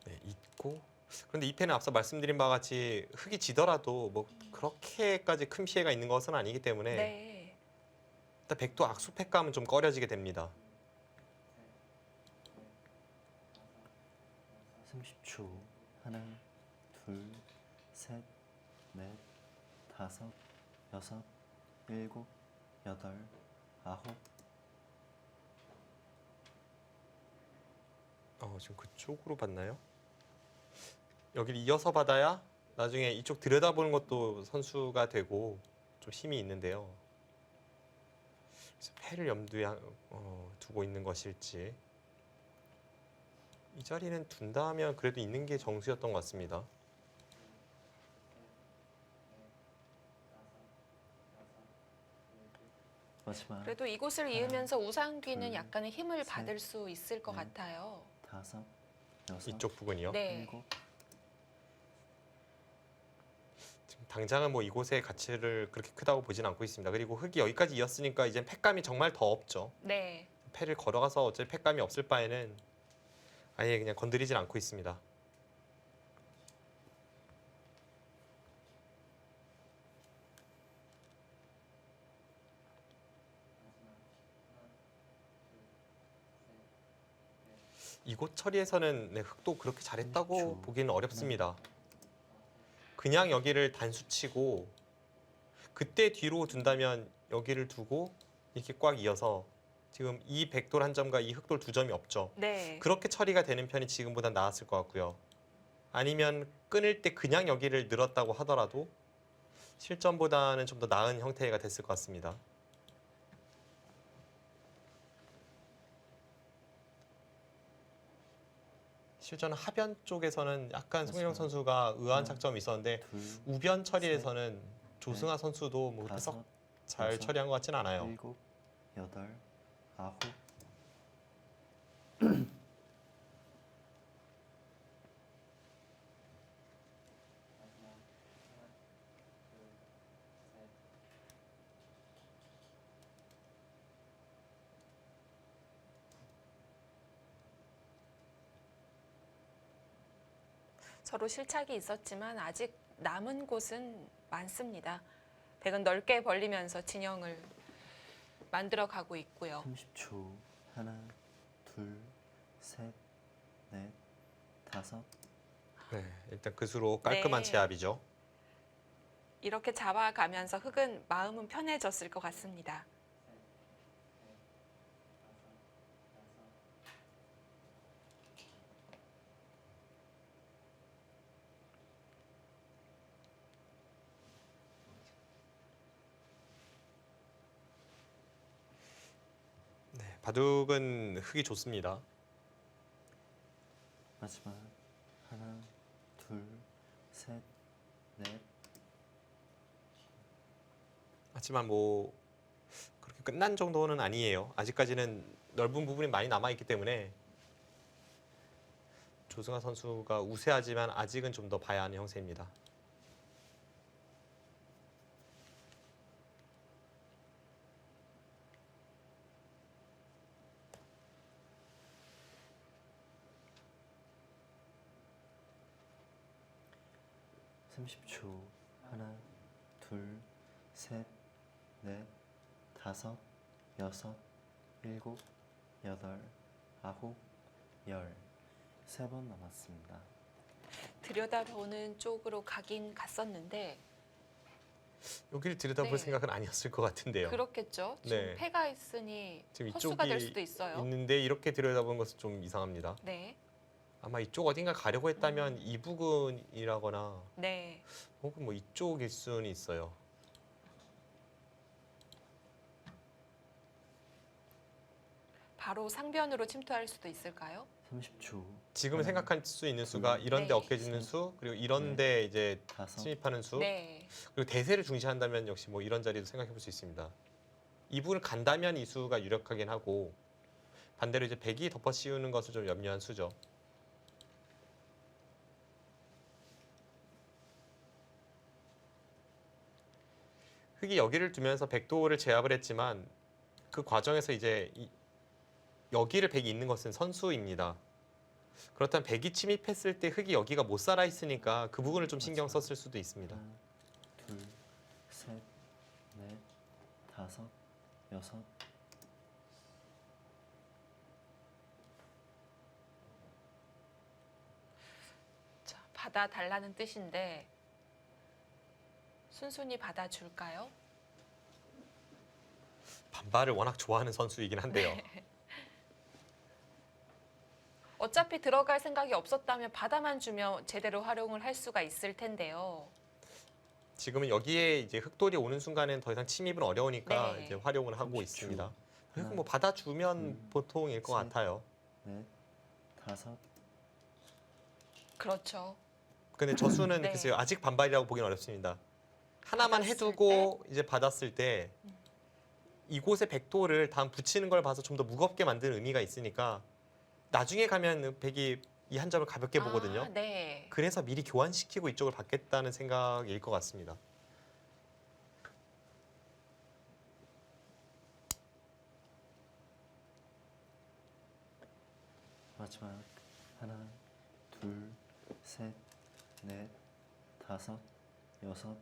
네, 있고. 그런데 이 패는 앞서 말씀드린 바와 같이 흑이 지더라도 뭐 그렇게까지 큰 피해가 있는 것은 아니기 때문에 네. 일단 백도 악수패감은 좀 꺼려지게 됩니다. 30초. 하나, 둘, 셋, 넷, 다섯, 여섯, 일곱, 여덟, 아홉. 지금 그쪽으로 봤나요? 여기를 이어서 받아야 나중에 이쪽 들여다보는 것도 선수가 되고 좀 힘이 있는데요. 그래서 패를 염두에 두고 있는 것일지. 이 자리는 둔다면 그래도 있는 게 정수였던 것 같습니다. 마지막 그래도 이곳을 이으면서 우상귀는 둘, 약간의 힘을 셋, 받을 수 있을 것 넷, 같아요. 다섯, 여섯, 이쪽 부분이요. 네. 일곱. 지금 당장은 뭐 이곳의 가치를 그렇게 크다고 보진 않고 있습니다. 그리고 흙이 여기까지 이었으니까 이제 패감이 정말 더 없죠. 네. 패를 걸어가서 어차피 패감이 없을 바에는 아예 그냥 건드리진 않고 있습니다. 이곳 처리에서는 네, 흙도 그렇게 잘했다고 그렇죠. 보기는 어렵습니다. 그냥 여기를 단수치고 그때 뒤로 둔다면 여기를 두고 이렇게 꽉 이어서 지금 이 백돌 한 점과 이 흑돌 두 점이 없죠. 네. 그렇게 처리가 되는 편이 지금보다 나았을 것 같고요. 아니면 끊을 때 그냥 여기를 늘었다고 하더라도 실점보다는 좀 더 나은 형태가 됐을 것 같습니다. 실전 하변 쪽에서는 약간 송혜령 선수가 의아한 착점이 있었는데 둘, 우변 처리에서는 조승아 선수도 뭐 그렇게 다섯, 썩 잘 여섯, 처리한 것 같진 않아요. 일곱, 여덟, 아홉. 서로 실착이 있었지만 아직 남은 곳은 많습니다. 백은 넓게 벌리면서 진영을 만들어 가고 있고요. 30초. 하나, 둘, 셋, 넷, 다섯. 네, 일단 그 수로 깔끔한 네. 제압이죠. 이렇게 잡아가면서 흑은 마음은 편해졌을 것 같습니다. 네, 바둑은 흙이 좋습니다. 마지막. 하나, 둘, 셋, 넷. 하지만 뭐 그렇게 끝난 정도는 아니에요. 아직까지는 넓은 부분이 많이 남아 있기 때문에 조승아 선수가 우세하지만 아직은 좀 더 봐야 하는 형세입니다. 삼십 초. 하나, 둘, 셋, 넷, 다섯, 여섯, 일곱, 여덟, 아홉, 열. 3번 남았습니다. 들여다보는 쪽으로 가긴 갔었는데 여기를 들여다볼 네. 생각은 아니었을 것 같은데요. 그렇겠죠. 지금 네. 패가 있으니 지금 헛수가 될 이쪽이 수도 있어요. 있는데 이렇게 들여다보는 것은 좀 이상합니다. 네. 아마 이쪽 어딘가 가려고 했다면 이 부근이라거나 네. 혹은 뭐 이쪽일 수는 있어요. 바로 상변으로 침투할 수도 있을까요? 30초. 지금 하나, 생각할 수 있는 수가 둘, 이런데 네. 어깨지는 셋, 수 그리고 이런데 이제 다섯, 침입하는 수 네. 그리고 대세를 중시한다면 역시 뭐 이런 자리도 생각해 볼 수 있습니다. 이 부분을 간다면 이 수가 유력하긴 하고 반대로 이제 백이 덮어 씌우는 것을 좀 염려한 수죠. 흑이 여기를 두면서 백도를 제압을 했지만 그 과정에서 이제 여기를 백이 있는 것은 선수입니다. 그렇다면 백이 침입했을 때 흑이 여기가 못 살아 있으니까 그 부분을 좀 신경 썼을 수도 있습니다. 하나, 둘, 셋, 넷, 다섯, 여섯. 자, 받아달라는 뜻인데 순순히 받아줄까요? 반발을 워낙 좋아하는 선수이긴 한데요. 어차피 들어갈 생각이 없었다면 받아만 주면 제대로 활용을 할 수가 있을 텐데요. 지금은 여기에 이제 흑돌이 오는 순간엔 더 이상 침입은 어려우니까 네. 이제 활용을 하고 30초. 있습니다. 그리고 하나, 뭐 받아주면 보통일 것 셋. 같아요. 넷, 다섯, 그렇죠. 근데 저수는 네. 글쎄요, 아직 반발이라고 보기는 어렵습니다. 하나만 받았을 해두고 이제 받았을 때 이곳에 백도를 다음 붙이는 걸 봐서 좀 더 무겁게 만드는 의미가 있으니까 나중에 가면 백이 이 한 점을 가볍게 보거든요. 아, 네. 그래서 미리 교환시키고 이쪽을 받겠다는 생각일 것 같습니다. 마지막 하나, 둘, 셋, 넷, 다섯, 여섯,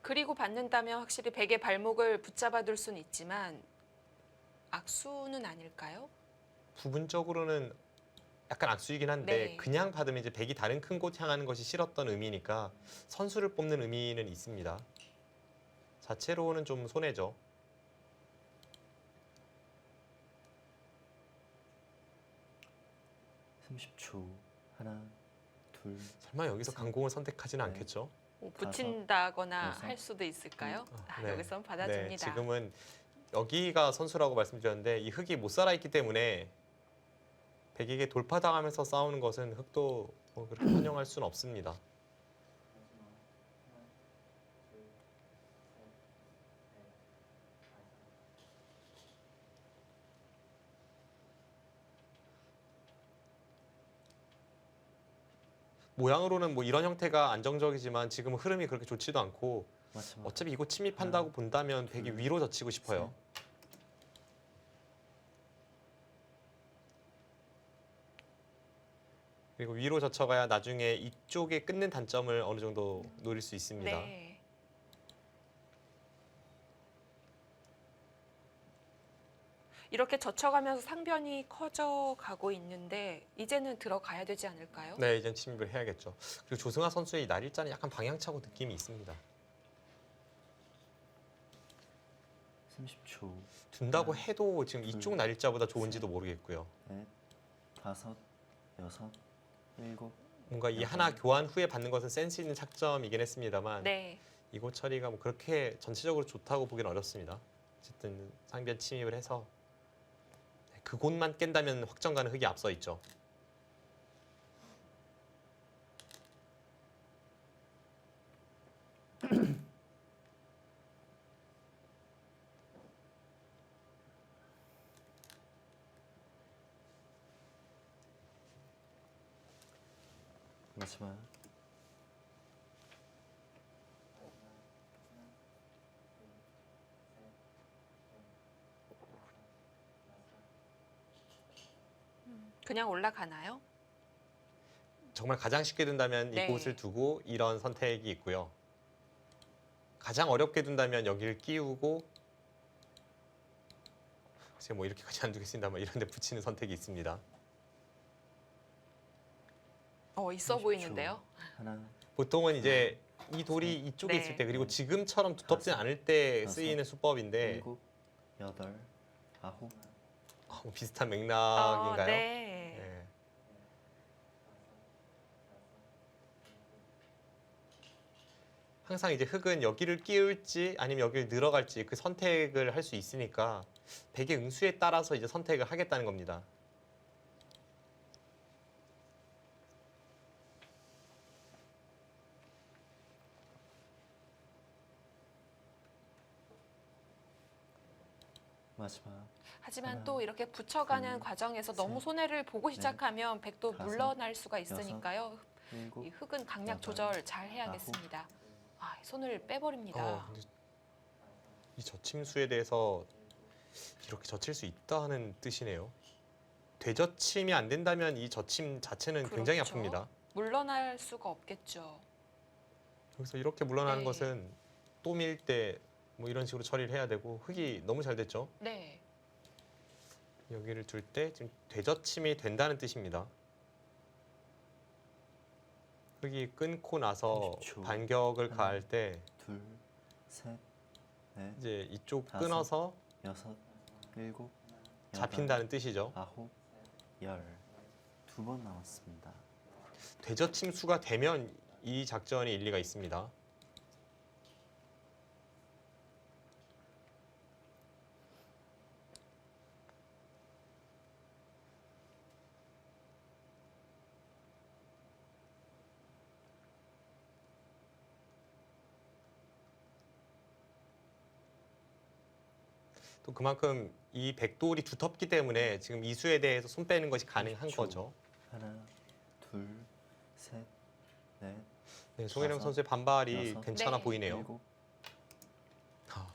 그리고 받는다면 확실히 백의 발목을 붙잡아둘 수는 있지만 악수는 아닐까요? 부분적으로는 약간 악수이긴 한데 네. 그냥 받으면 이제 백이 다른 큰 곳 향하는 것이 싫었던 의미니까 선수를 뽑는 의미는 있습니다. 자체로는 좀 손해죠. 삼십 초 하나, 둘, 설마 여기서 셋, 강공을 선택하지는 네. 않겠죠? 뭐 다섯, 붙인다거나 여섯, 할 수도 있을까요? 아, 네. 여기선 네, 받아줍니다. 지금은 여기가 선수라고 말씀드렸는데 이 흑이 못 살아있기 때문에 백에게 돌파당하면서 싸우는 것은 흑도 뭐 그렇게 환영할 수는 없습니다. 모양으로는 뭐 이런 형태가 안정적이지만 지금 흐름이 그렇게 좋지도 않고 마지막 어차피 이곳 침입한다고 본다면 백이 위로 젖히고 싶어요. 그리고 위로 젖혀가야 나중에 이쪽에 끊는 단점을 어느 정도 노릴 수 있습니다. 네. 이렇게 젖혀가면서 상변이 커져가고 있는데 이제는 들어가야 되지 않을까요? 네, 이젠 침입을 해야겠죠. 그리고 조승아 선수의 이 날일자는 약간 방향차고 느낌이 있습니다. 30초 둔다고 하나, 해도 지금 둘, 이쪽 날일자보다 좋은지도 모르겠고요. 넷, 다섯, 여섯, 일곱, 뭔가 이 여덟. 하나 교환 후에 받는 것은 센스 있는 착점이긴 했습니다만 네. 이곳 처리가 뭐 그렇게 전체적으로 좋다고 보기는 어렵습니다. 어쨌든 상변 침입을 해서 그곳만 깬다면 확정가는 흑이 앞서 있죠. 마지막 그냥 올라가나요? 정말 가장 쉽게 둔다면 네. 이곳을 두고 이런 선택이 있고요. 가장 어렵게 둔다면 여기를 끼우고 글쎄 뭐 이렇게까지 안 두겠습니다만 이런 데 붙이는 선택이 있습니다. 있어 30초. 보이는데요. 하나, 보통은 이제 이 돌이 이쪽에 네. 있을 때 그리고 지금처럼 두텁지 다섯, 않을 때 여섯, 쓰이는 수법인데 일곱, 여덟, 아홉, 뭐 비슷한 맥락인가요? 네. 네. 항상 이제 흑은 여기를 끼울지 아니면 여기를 늘어갈지 그 선택을 할 수 있으니까 백의 응수에 따라서 이제 선택을 하겠다는 겁니다. 마지막 하지만 하나, 또 이렇게 붙여가는 둘, 과정에서 너무 셋, 손해를 보고 시작하면 백도 다섯, 물러날 수가 있으니까요. 이 일곱, 흑은 강약 여덟, 조절 잘 해야겠습니다. 아, 손을 빼버립니다. 근데 이 저침수에 대해서 이렇게 젖힐 수 있다는 뜻이네요. 되젖침이 안 된다면 이 저침 자체는 굉장히 그렇죠. 아픕니다. 물러날 수가 없겠죠. 여기서 이렇게 물러나는 네. 것은 또 밀 때 뭐 이런 식으로 처리를 해야 되고 흑이 너무 잘 됐죠. 네. 여기를 둘 때 지금 되젖힘이 된다는 뜻입니다. 흙이 끊고 나서 30초. 반격을 하나. 가할 때 둘, 셋, 넷, 이제 이쪽 다섯. 끊어서 여섯, 일곱, 여덟, 잡힌다는 뜻이죠. 아홉, 열. 2번 남았습니다. 되젖힘 수가 되면 이 작전이 일리가 있습니다. 또 그만큼 이 백돌이 두텁기 때문에 지금 이 수에 대해서 손 빼는 것이 가능한 30초. 거죠. 하나, 둘, 셋, 넷, 네, 송혜령 다섯, 선수의 반발이 여섯, 괜찮아 네. 보이네요. 일곱. 아,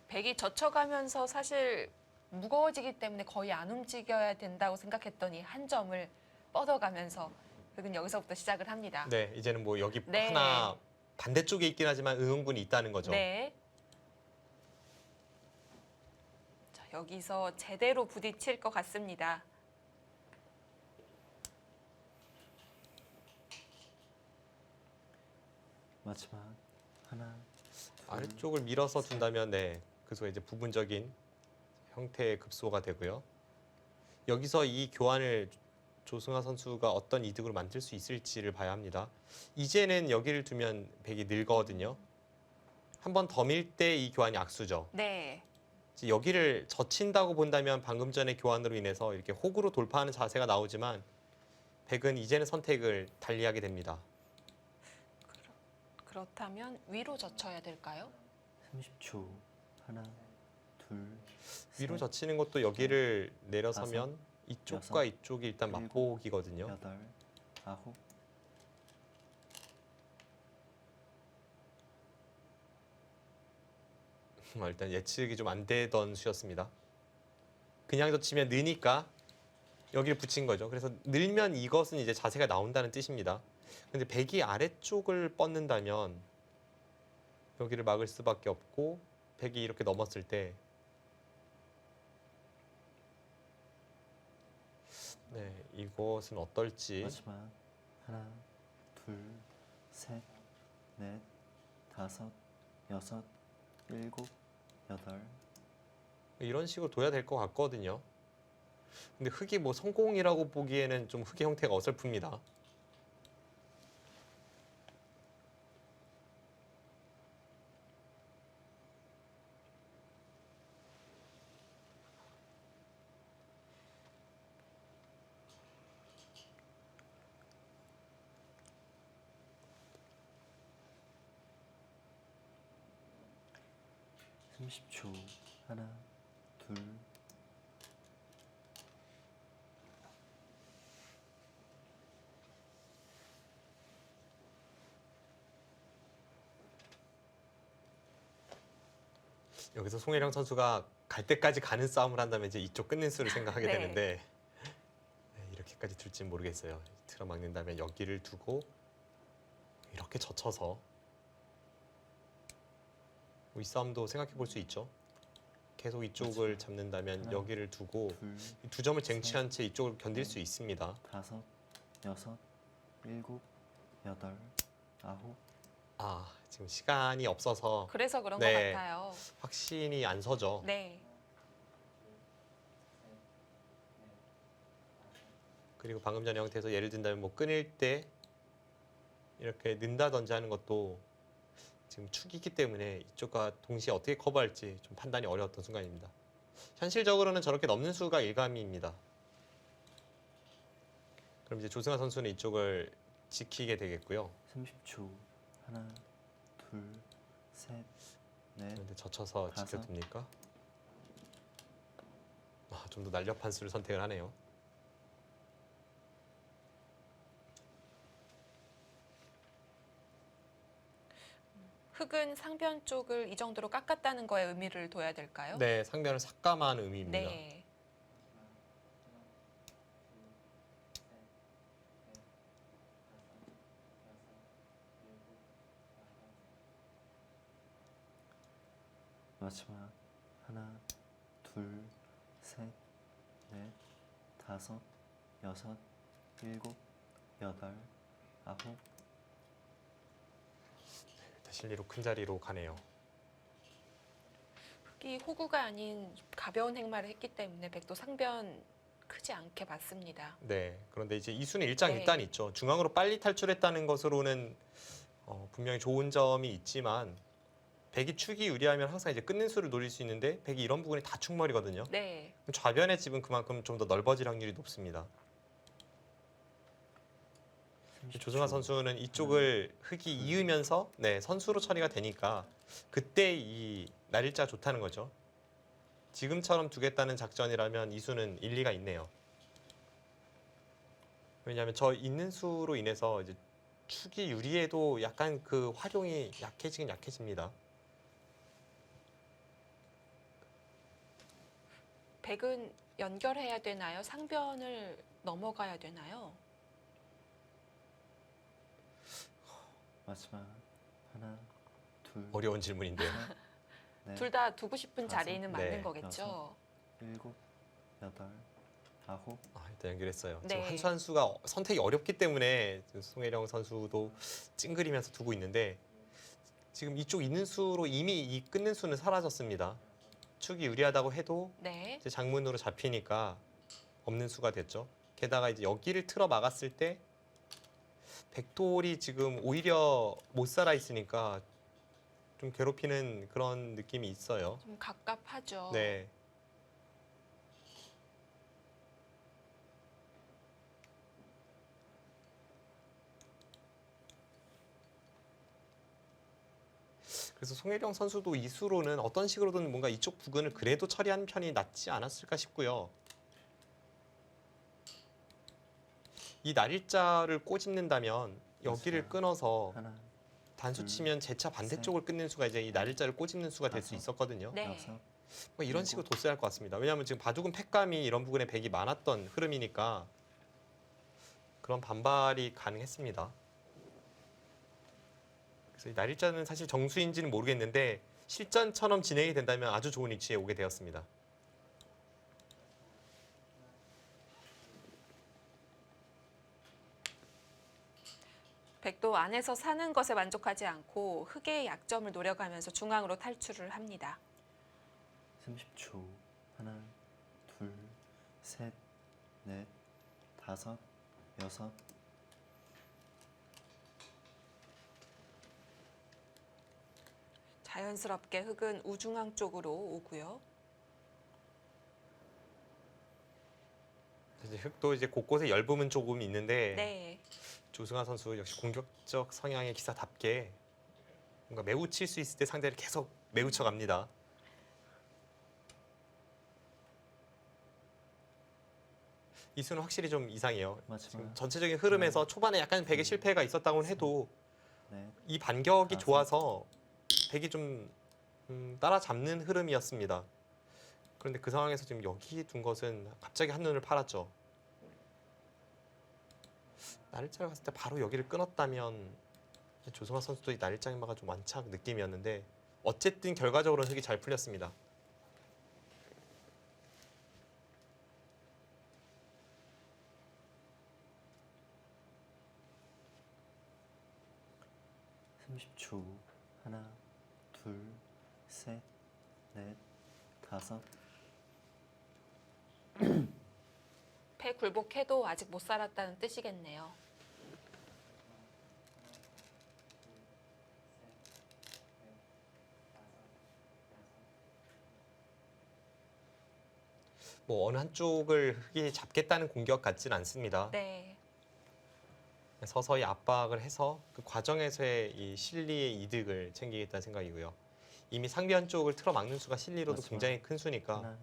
백이 젖혀가면서 사실 무거워지기 때문에 거의 안 움직여야 된다고 생각했더니 한 점을 뻗어가면서 흑은 여기서부터 시작을 합니다. 네, 이제는 뭐 여기 네. 하나 반대쪽에 있긴 하지만 응응분이 있다는 거죠. 네. 자, 여기서 제대로 부딪힐 것 같습니다. 마지막 하나, 둘, 아래쪽을 밀어서 둔다면 네, 그래서 이제 부분적인 형태의 급소가 되고요. 여기서 이 교환을 조승아 선수가 어떤 이득으로 만들 수 있을지를 봐야 합니다. 이제는 여기를 두면 백이 늙거든요. 한 번 더 밀 때 이 교환이 악수죠. 네. 이제 여기를 젖힌다고 본다면 방금 전의 교환으로 인해서 이렇게 호구로 돌파하는 자세가 나오지만 백은 이제는 선택을 달리하게 됩니다. 그렇다면 위로 젖혀야 될까요? 30초. 하나, 둘, 위로 셋, 젖히는 것도 여기를 내려서면 이쪽과 여섯, 이쪽이 일단 일곱, 맞보기거든요. 여덟, 아홉. 일단 예측이 좀 안 되던 수였습니다. 그냥 젖히면 느니까 여기를 붙인 거죠. 그래서 늘면 이것은 이제 자세가 나온다는 뜻입니다. 근데 백이 아래쪽을 뻗는다면 여기를 막을 수밖에 없고 백이 이렇게 넘었을 때 네, 이것은 어떨지. 마지막 하나, 둘, 셋, 넷, 다섯, 여섯, 일곱, 여덟. 이런 식으로 둬야 될 것 같거든요. 근데 흙이 뭐 성공이라고 보기에는 좀 흙의 형태가 어설픕니다. 삼 30초. 하나, 둘, 여기서 송혜령 선수가 갈 때까지 가는 싸움을 한다면 이제 이쪽 끝낸 수를 생각하게 네. 되는데 네, 이렇게까지 둘지 모르겠어요. 틀어막는다면 여기를 두고 이렇게 젖혀서 이 싸움도 생각해 볼 수 있죠. 계속 이쪽을 맞아요. 잡는다면 하나, 여기를 두고 둘, 이 두 점을 쟁취한 채 이쪽을 견딜 수 있습니다. 다섯, 여섯, 일곱, 여덟, 아홉. 아, 지금 시간이 없어서 그래서 그런 네. 것 같아요. 확신이 안 서죠. 네. 그리고 방금 전의 형태에서 예를 든다면 뭐 끊을 때 이렇게 는다든지 하는 것도 지금 축이기 때문에 이쪽과 동시에 어떻게 커버할지 좀 판단이 어려웠던 순간입니다. 현실적으로는 저렇게 넘는 수가 일감입니다. 그럼 이제 조승아 선수는 이쪽을 지키게 되겠고요. 30초. 하나, 둘, 셋, 넷, 그런데 젖혀서 다섯. 지켜둡니까? 좀 더 날렵한 수를 선택을 하네요. 흙은 상변 쪽을 이 정도로 깎았다는 거에 의미를 둬야 될까요? 네, 상변을 삭감한 의미입니다. 네. 마지막 하나, 둘, 둘, 셋, 넷, 다섯, 여섯, 일곱, 여덟, 아홉. 일단 실리로 큰 자리로 가네요. 흑이 호구가 아닌 가벼운 행마를 했기 때문에 백도 상변 크지 않게 봤습니다. 네. 그런데 이제 이수는 일장 네. 일단 있죠. 중앙으로 빨리 탈출했다는 것으로는 분명히 좋은 점이 있지만 백이 축이 유리하면 항상 이제 끊는 수를 노릴 수 있는데 백이 이런 부분이 다 축머리거든요. 네. 그럼 좌변의 집은 그만큼 좀 더 넓어질 확률이 높습니다. 조승환 선수는 이쪽을 흑이 이으면서 네, 선수로 처리가 되니까 그때 이 날일자가 좋다는 거죠. 지금처럼 두겠다는 작전이라면 이수는 일리가 있네요. 왜냐하면 저 있는 수로 인해서 이제 축이 유리해도 약간 그 활용이 약해지긴 약해집니다. 백은 연결해야 되나요? 상변을 넘어가야 되나요? 마지막 하나, 둘, 어려운 질문인데요. 넷, 둘 다 두고 싶은 다섯, 자리는 네, 맞는 거겠죠. 일곱, 여덟, 아홉. 일단 연결했어요. 네. 지금 한 수 한 수가 선택이 어렵기 때문에 지금 송혜령 선수도 찡그리면서 두고 있는데 지금 이쪽 있는 수로 이미 이 끊는 수는 사라졌습니다. 축이 유리하다고 해도 네. 이제 장문으로 잡히니까 없는 수가 됐죠. 게다가 이제 여기를 틀어 막았을 때 백돌이 지금 오히려 못 살아 있으니까 좀 괴롭히는 그런 느낌이 있어요. 좀 갑갑하죠. 네. 그래서 송혜령 선수도 이 수로는 어떤 식으로든 뭔가 이쪽 부근을 그래도 처리하는 편이 낫지 않았을까 싶고요. 이 날일자를 꼬집는다면 여기를 맞아요. 끊어서 하나, 단수 둘, 치면 제차 반대쪽을 끊는 수가 이제 이 날일자를 꼬집는 수가 될 수 다섯, 있었거든요. 네. 여섯, 뭐 이런 식으로 뒀어야 할 것 같습니다. 왜냐하면 지금 바둑은 팩감이 이런 부분에 백이 많았던 흐름이니까 그런 반발이 가능했습니다. 그래서 이 날일자는 사실 정수인지는 모르겠는데 실전처럼 진행이 된다면 아주 좋은 위치에 오게 되었습니다. 백도 안에서 사는 것에 만족하지 않고 흑의 약점을 노려가면서 중앙으로 탈출을 합니다. 30초. 하나, 둘, 셋, 넷, 다섯, 여섯. 자연스럽게 흑은 우중앙 쪽으로 오고요. 이제 흑도 이제 곳곳에 열부은 조금 있는데 네. 조승환 선수 역시 공격적 성향의 기사답게 뭔가 매우 칠 수 있을 때 상대를 계속 매우 쳐갑니다. 이 수는 확실히 좀 이상해요. 마지막 지금 전체적인 흐름에서 초반에 약간 백의 실패가 있었다고는 해도 넷, 이 반격이 다섯. 좋아서 백이 좀 따라잡는 흐름이었습니다. 그런데 그 상황에서 지금 여기 둔 것은 갑자기 한눈을 팔았죠. 날일자를 갔을 때 바로 여기를 끊었다면 조승환 선수도 이 날일장마가 좀 완착 느낌이었는데 어쨌든 결과적으로는 흑이 잘 풀렸습니다. (30초) 하나, 둘, 셋, 넷, 다섯. 패 굴복해도 아직 못 살았다는 뜻이겠네요. 뭐 어느 한쪽을 흑이 잡겠다는 공격 같진 않습니다. 네. 서서히 압박을 해서 그 과정에서의 이 실리의 이득을 챙기겠다는 생각이고요. 이미 상변 쪽을 틀어막는 수가 실리로도 맞습니다. 굉장히 큰 수니까 하나,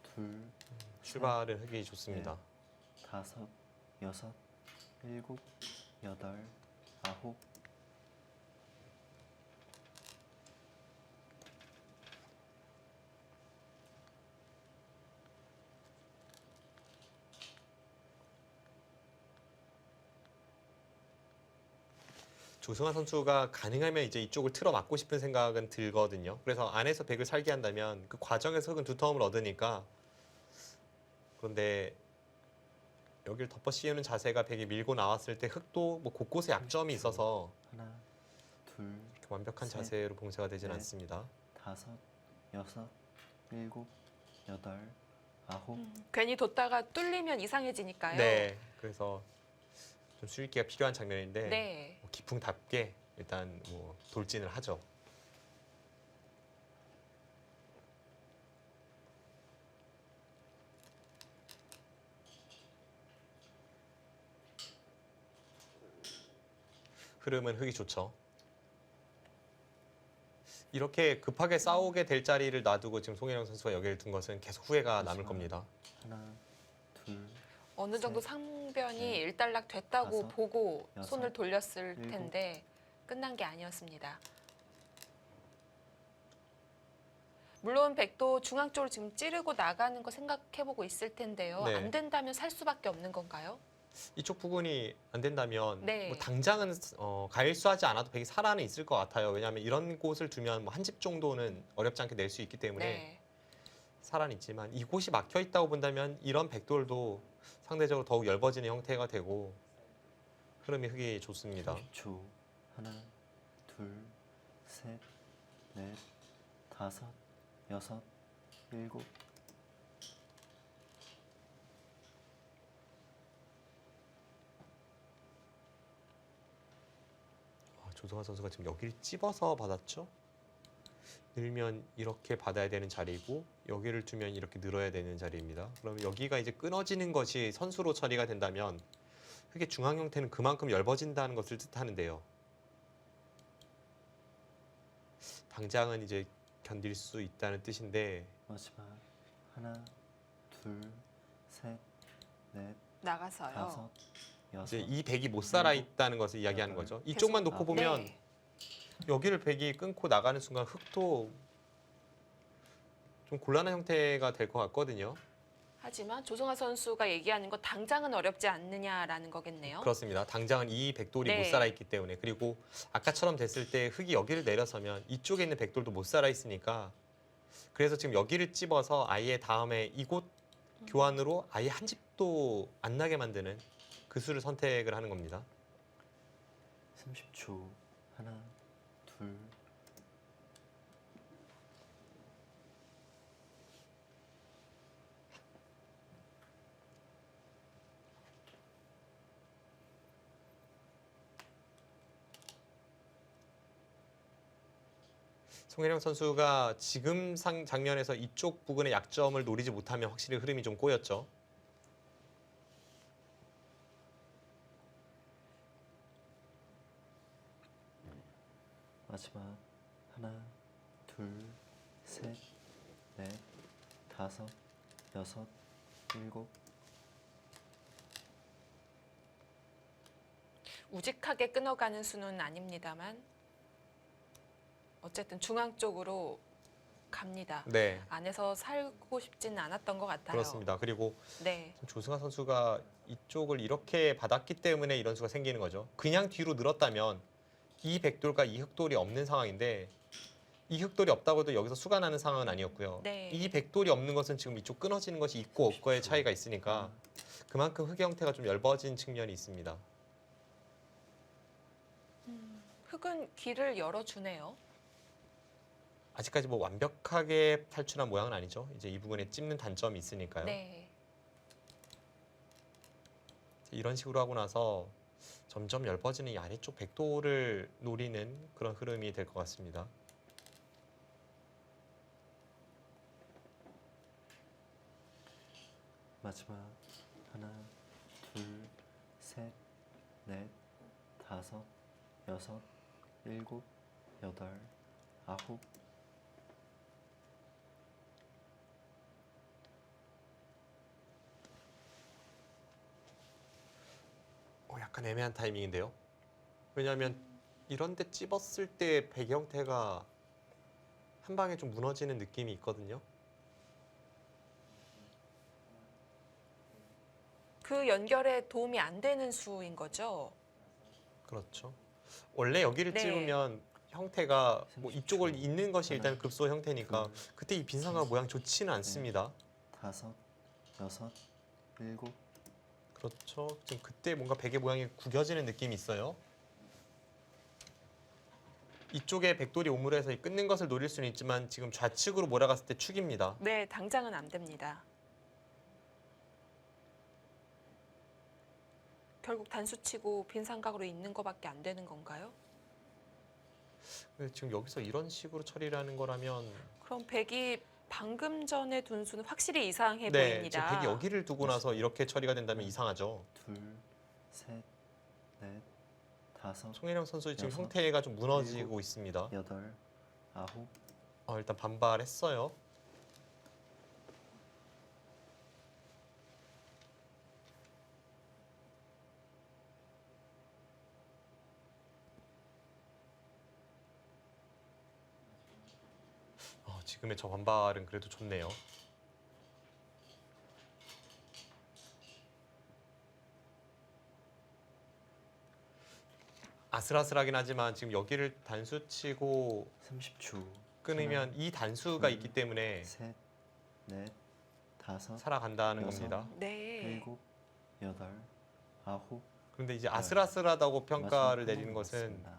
둘, 출발은 흑이 좋습니다. 다섯, 여섯, 일곱, 여덟, 아홉. 조승환 선수가 가능하면 이제 이쪽을 틀어 막고 싶은 생각은 들거든요. 그래서 안에서 백을 살게 한다면 그 과정에서 흙은 두터움을 얻으니까. 그런데 여기를 덮어 씌우는 자세가 백이 밀고 나왔을 때 흙도 뭐 곳곳에 약점이 있어서 하나, 둘, 이렇게 완벽한 셋, 자세로 봉쇄가 되진 넷. 않습니다. 다섯, 여섯, 일곱, 여덟, 아홉. 괜히 뒀다가 뚫리면 이상해지니까요. 네, 그래서 좀 수익기가 필요한 장면인데 네. 뭐 기풍답게 일단 뭐 돌진을 하죠. 흐름은 흙이 좋죠. 이렇게 급하게 싸우게 될 자리를 놔두고 지금 송혜령 선수가 여기를 둔 것은 계속 후회가 남을 겁니다. 하나, 둘, 어느 정도 셋, 상변이 넷, 일단락 됐다고 다섯, 보고 여섯, 손을 돌렸을 일곱. 텐데 끝난 게 아니었습니다. 물론 백도 중앙 쪽으로 지금 찌르고 나가는 거 생각해보고 있을 텐데요. 네. 안 된다면 살 수밖에 없는 건가요? 이쪽 부분이 안 된다면 네. 뭐 당장은 가일수하지 않아도 백이 살아는 있을 것 같아요. 왜냐하면 이런 곳을 두면 뭐 한 집 정도는 어렵지 않게 낼 수 있기 때문에 네. 살아는 있지만 이곳이 막혀 있다고 본다면 이런 백돌도 상대적으로 더욱 열버지는 형태가 되고 흐름이 흙이 좋습니다. 30초. 하나, 둘, 셋, 넷, 다섯, 여섯, 일곱. 조성환 선수가 지금 여기를 찝어서 받았죠. 늘면 이렇게 받아야 되는 자리고 여기를 두면 이렇게 늘어야 되는 자리입니다. 그럼 여기가 이제 끊어지는 것이 선수로 처리가 된다면 흙의 중앙 형태는 그만큼 얇아진다는 것을 뜻하는데요. 당장은 이제 견딜 수 있다는 뜻인데 마지막. 하나, 둘, 셋, 넷, 나가서요. 다섯, 여섯. 이제 이 백이 못 살아 있다는 것을 이야기하는 거죠. 이쪽만 놓고 계속- 보면 네. 여기를 백이 끊고 나가는 순간 흙도 좀 곤란한 형태가 될 것 같거든요. 하지만 조성아 선수가 얘기하는 거 당장은 어렵지 않느냐라는 거겠네요. 그렇습니다. 당장은 이 백돌이 네. 못 살아 있기 때문에 그리고 아까처럼 됐을 때 흙이 여기를 내려서면 이쪽에 있는 백돌도 못 살아 있으니까 그래서 지금 여기를 찝어서 아예 다음에 이곳 교환으로 아예 한 집도 안 나게 만드는 그 수를 선택을 하는 겁니다. 30초. 하나, 둘. 송혜령 선수가 지금 장면에서 이쪽 부분의 약점을 노리지 못하면 확실히 흐름이 좀 꼬였죠. 마지막. 하나, 둘, 셋, 넷, 다섯, 여섯, 일곱. 우직하게 끊어가는 수는 아닙니다만 어쨌든 중앙 쪽으로 갑니다. 네, 안에서 살고 싶지는 않았던 것 같아요. 그렇습니다. 그리고 네. 조승아 선수가 이쪽을 이렇게 받았기 때문에 이런 수가 생기는 거죠. 그냥 뒤로 늘었다면 이 백돌과 이 흑돌이 없는 상황인데 이 흑돌이 없다고 해도 여기서 수가 나는 상황은 아니었고요. 네. 이 백돌이 없는 것은 지금 이쪽 끊어지는 것이 있고 없고의 차이가 있으니까 그만큼 흙의 형태가 좀 얇아진 측면이 있습니다. 흙은 길을 열어주네요. 아직까지 뭐 완벽하게 탈출한 모양은 아니죠. 이제 이 부분에 찝는 단점이 있으니까요. 네. 이런 식으로 하고 나서 점점 얇아지는 이 아래쪽 백돌을 노리는 그런 흐름이 될 것 같습니다. 마지막. 하나, 둘, 셋, 넷, 다섯, 여섯, 일곱, 여덟, 아홉. 약간 애매한 타이밍인데요. 왜냐하면 이런 데 찝었을 때 백 형태가 한 방에 좀 무너지는 느낌이 있거든요. 그 연결에 도움이 안 되는 수인 거죠. 그렇죠. 원래 여기를 네. 찍으면 형태가 뭐 30초. 이쪽을 잇는 것이 일단 하나, 급소 형태니까 둘, 그때 이 빈상각 모양 좋지는 않습니다. 5, 6, 7. 그렇죠. 지금 그때 뭔가 베개 모양이 구겨지는 느낌이 있어요. 이쪽에 백돌이 오므로 해서 이 끊는 것을 노릴 수는 있지만 지금 좌측으로 몰아갔을 때 축입니다. 네, 당장은 안 됩니다. 결국 단수치고 빈 삼각으로 있는 것밖에 안 되는 건가요? 근데 지금 여기서 이런 식으로 처리를 하는 거라면 그럼 백이 방금 전에 둔 수는 확실히 이상해 네, 보입니다. 지금 백이 여기를 두고 나서 이렇게 처리가 된다면 이상하죠. 2, 셋, 넷, 5, 송혜령 선수 지금 여섯, 형태가 좀 무너지고 일곱. 있습니다. 8, 9. 일단 반발했어요. 지금의 저 반발은 그래도 좋네요. 아슬아슬하긴 하지만 지금 여기를 단수치고 30초. 끊으면 이 단수가 둘, 있기 때문에 셋, 넷, 5, 살아간다는 여섯. 겁니다. 네. 7, 8, 9. 그런데 이제 아슬아슬하다고 평가를 마지막 내리는 한 것은 남았습니다.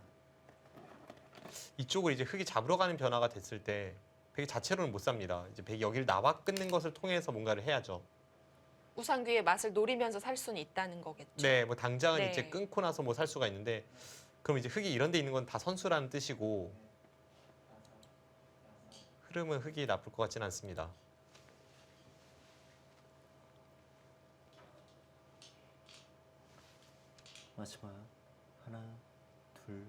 이쪽을 이제 흙이 잡으러 가는 변화가 됐을 때 백이 자체로는 못 삽니다. 이제 백이 여기를 나와 끊는 것을 통해서 뭔가를 해야죠. 우상귀의 맛을 노리면서 살 수는 있다는 거겠죠. 네, 뭐 당장은 네. 이제 끊고 나서 뭐 살 수가 있는데 그럼 이제 흙이 이런 데 있는 건 다 선수라는 뜻이고 흐름은 흙이 나쁠 것 같지는 않습니다. 마지막 하나, 둘,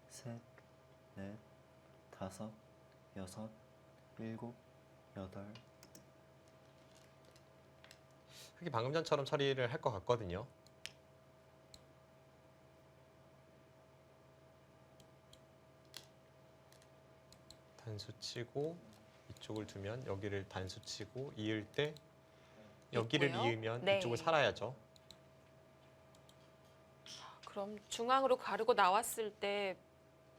셋, 넷, 5, 6, 7, 8. 흙이 방금 전처럼 처리를 할 것 같거든요. 단수 치고 이쪽을 두면 여기를 단수 치고 이을 때 여기를 있고요. 이으면 네. 이쪽을 살아야죠. 그럼 중앙으로 가르고 나왔을 때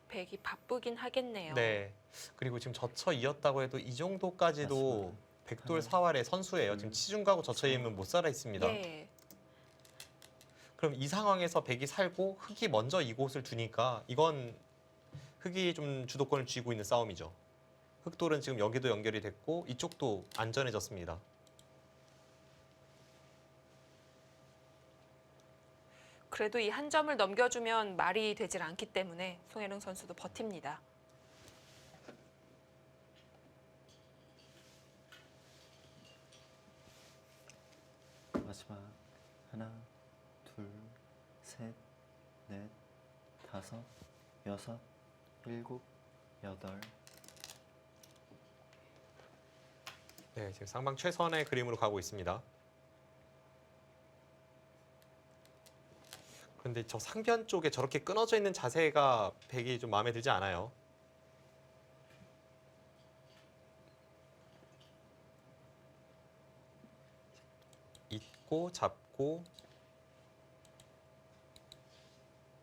백이 바쁘긴 하겠네요. 네. 그리고 지금 젖혀 이었다고 해도 이 정도까지도 맞습니다. 백돌 하나, 사활의 선수예요. 둘, 지금 치중가고 젖혀 이으면 못 살아 있습니다. 예. 그럼 이 상황에서 백이 살고 흙이 먼저 이곳을 두니까 이건 흙이 좀 주도권을 쥐고 있는 싸움이죠. 흙돌은 지금 여기도 연결이 됐고 이쪽도 안전해졌습니다. 그래도 이 한 점을 넘겨주면 말이 되질 않기 때문에 송혜령 선수도 버팁니다. 마지막 하나, 둘, 셋, 넷, 5, 6, 7, 8. 네, 지금 상방 최선의 그림으로 가고 있습니다. 그런데 저 상변 쪽에 저렇게 끊어져 있는 자세가 백이 좀 마음에 들지 않아요. 잇고 잡고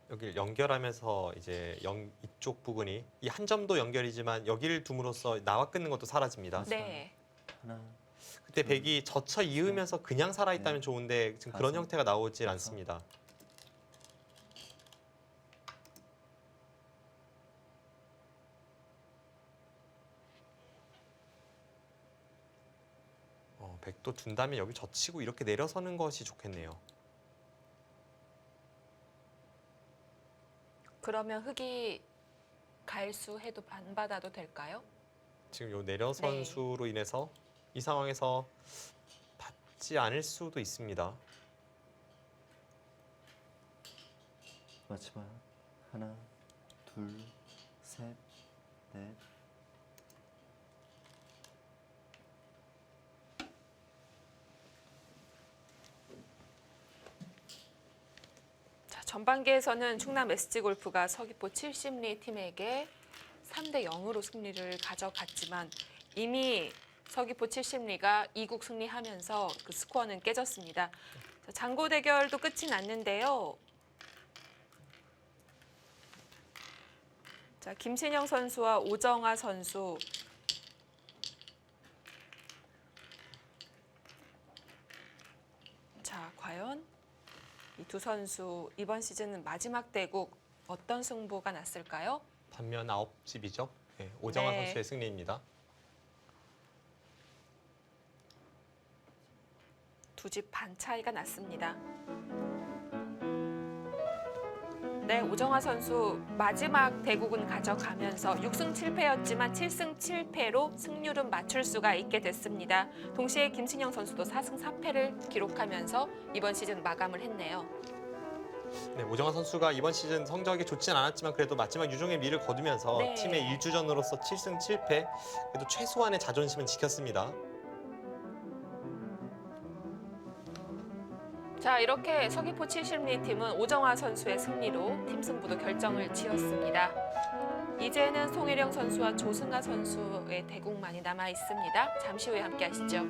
여기를 연결하면서 이제 이쪽 부분이 이 한 점도 연결이지만 여기를 둠으로써 나와 끊는 것도 사라집니다. 네. 하나, 그때 백이 젖혀 이으면서 그냥 살아있다면 좋은데 지금 그런 다섯, 형태가 나오질 여섯. 않습니다. 백도 둔다면 여기 젖히고 이렇게 내려서는 것이 좋겠네요. 그러면 흙이 갈수해도 안 받아도 될까요? 지금 요 내려선 네. 수로 인해서 이 상황에서 받지 않을 수도 있습니다. 마지막 하나, 둘, 셋, 넷. 자, 전반기에서는 충남 SG골프가 서귀포 70리 팀에게 3대 0으로 승리를 가져갔지만 이미 서귀포 70리가 2국 승리하면서 그 스코어는 깨졌습니다. 자, 장고 대결도 끝이 났는데요. 자, 김신영 선수와 오정아 선수. 자, 과연 이 두 선수 이번 시즌 마지막 대국 어떤 승부가 났을까요? 반면 9집이죠. 네, 오정아 네. 선수의 승리입니다. 두 집 반 차이가 났습니다. 네, 오정아 선수 마지막 대국은 가져가면서 6승 7패였지만 7승 7패로 승률은 맞출 수가 있게 됐습니다. 동시에 김신영 선수도 4승 4패를 기록하면서 이번 시즌 마감을 했네요. 네, 오정아 선수가 이번 시즌 성적이 좋진 않았지만 그래도 마지막 유종의 미를 거두면서 네. 팀의 일주전으로서 7승 7패, 그래도 최소한의 자존심은 지켰습니다. 자, 이렇게 서귀포 70리 팀은 오정아 선수의 승리로 팀 승부도 결정을 지었습니다. 이제는 송혜령 선수와 조승아 선수의 대국만이 남아 있습니다. 잠시 후에 함께 하시죠.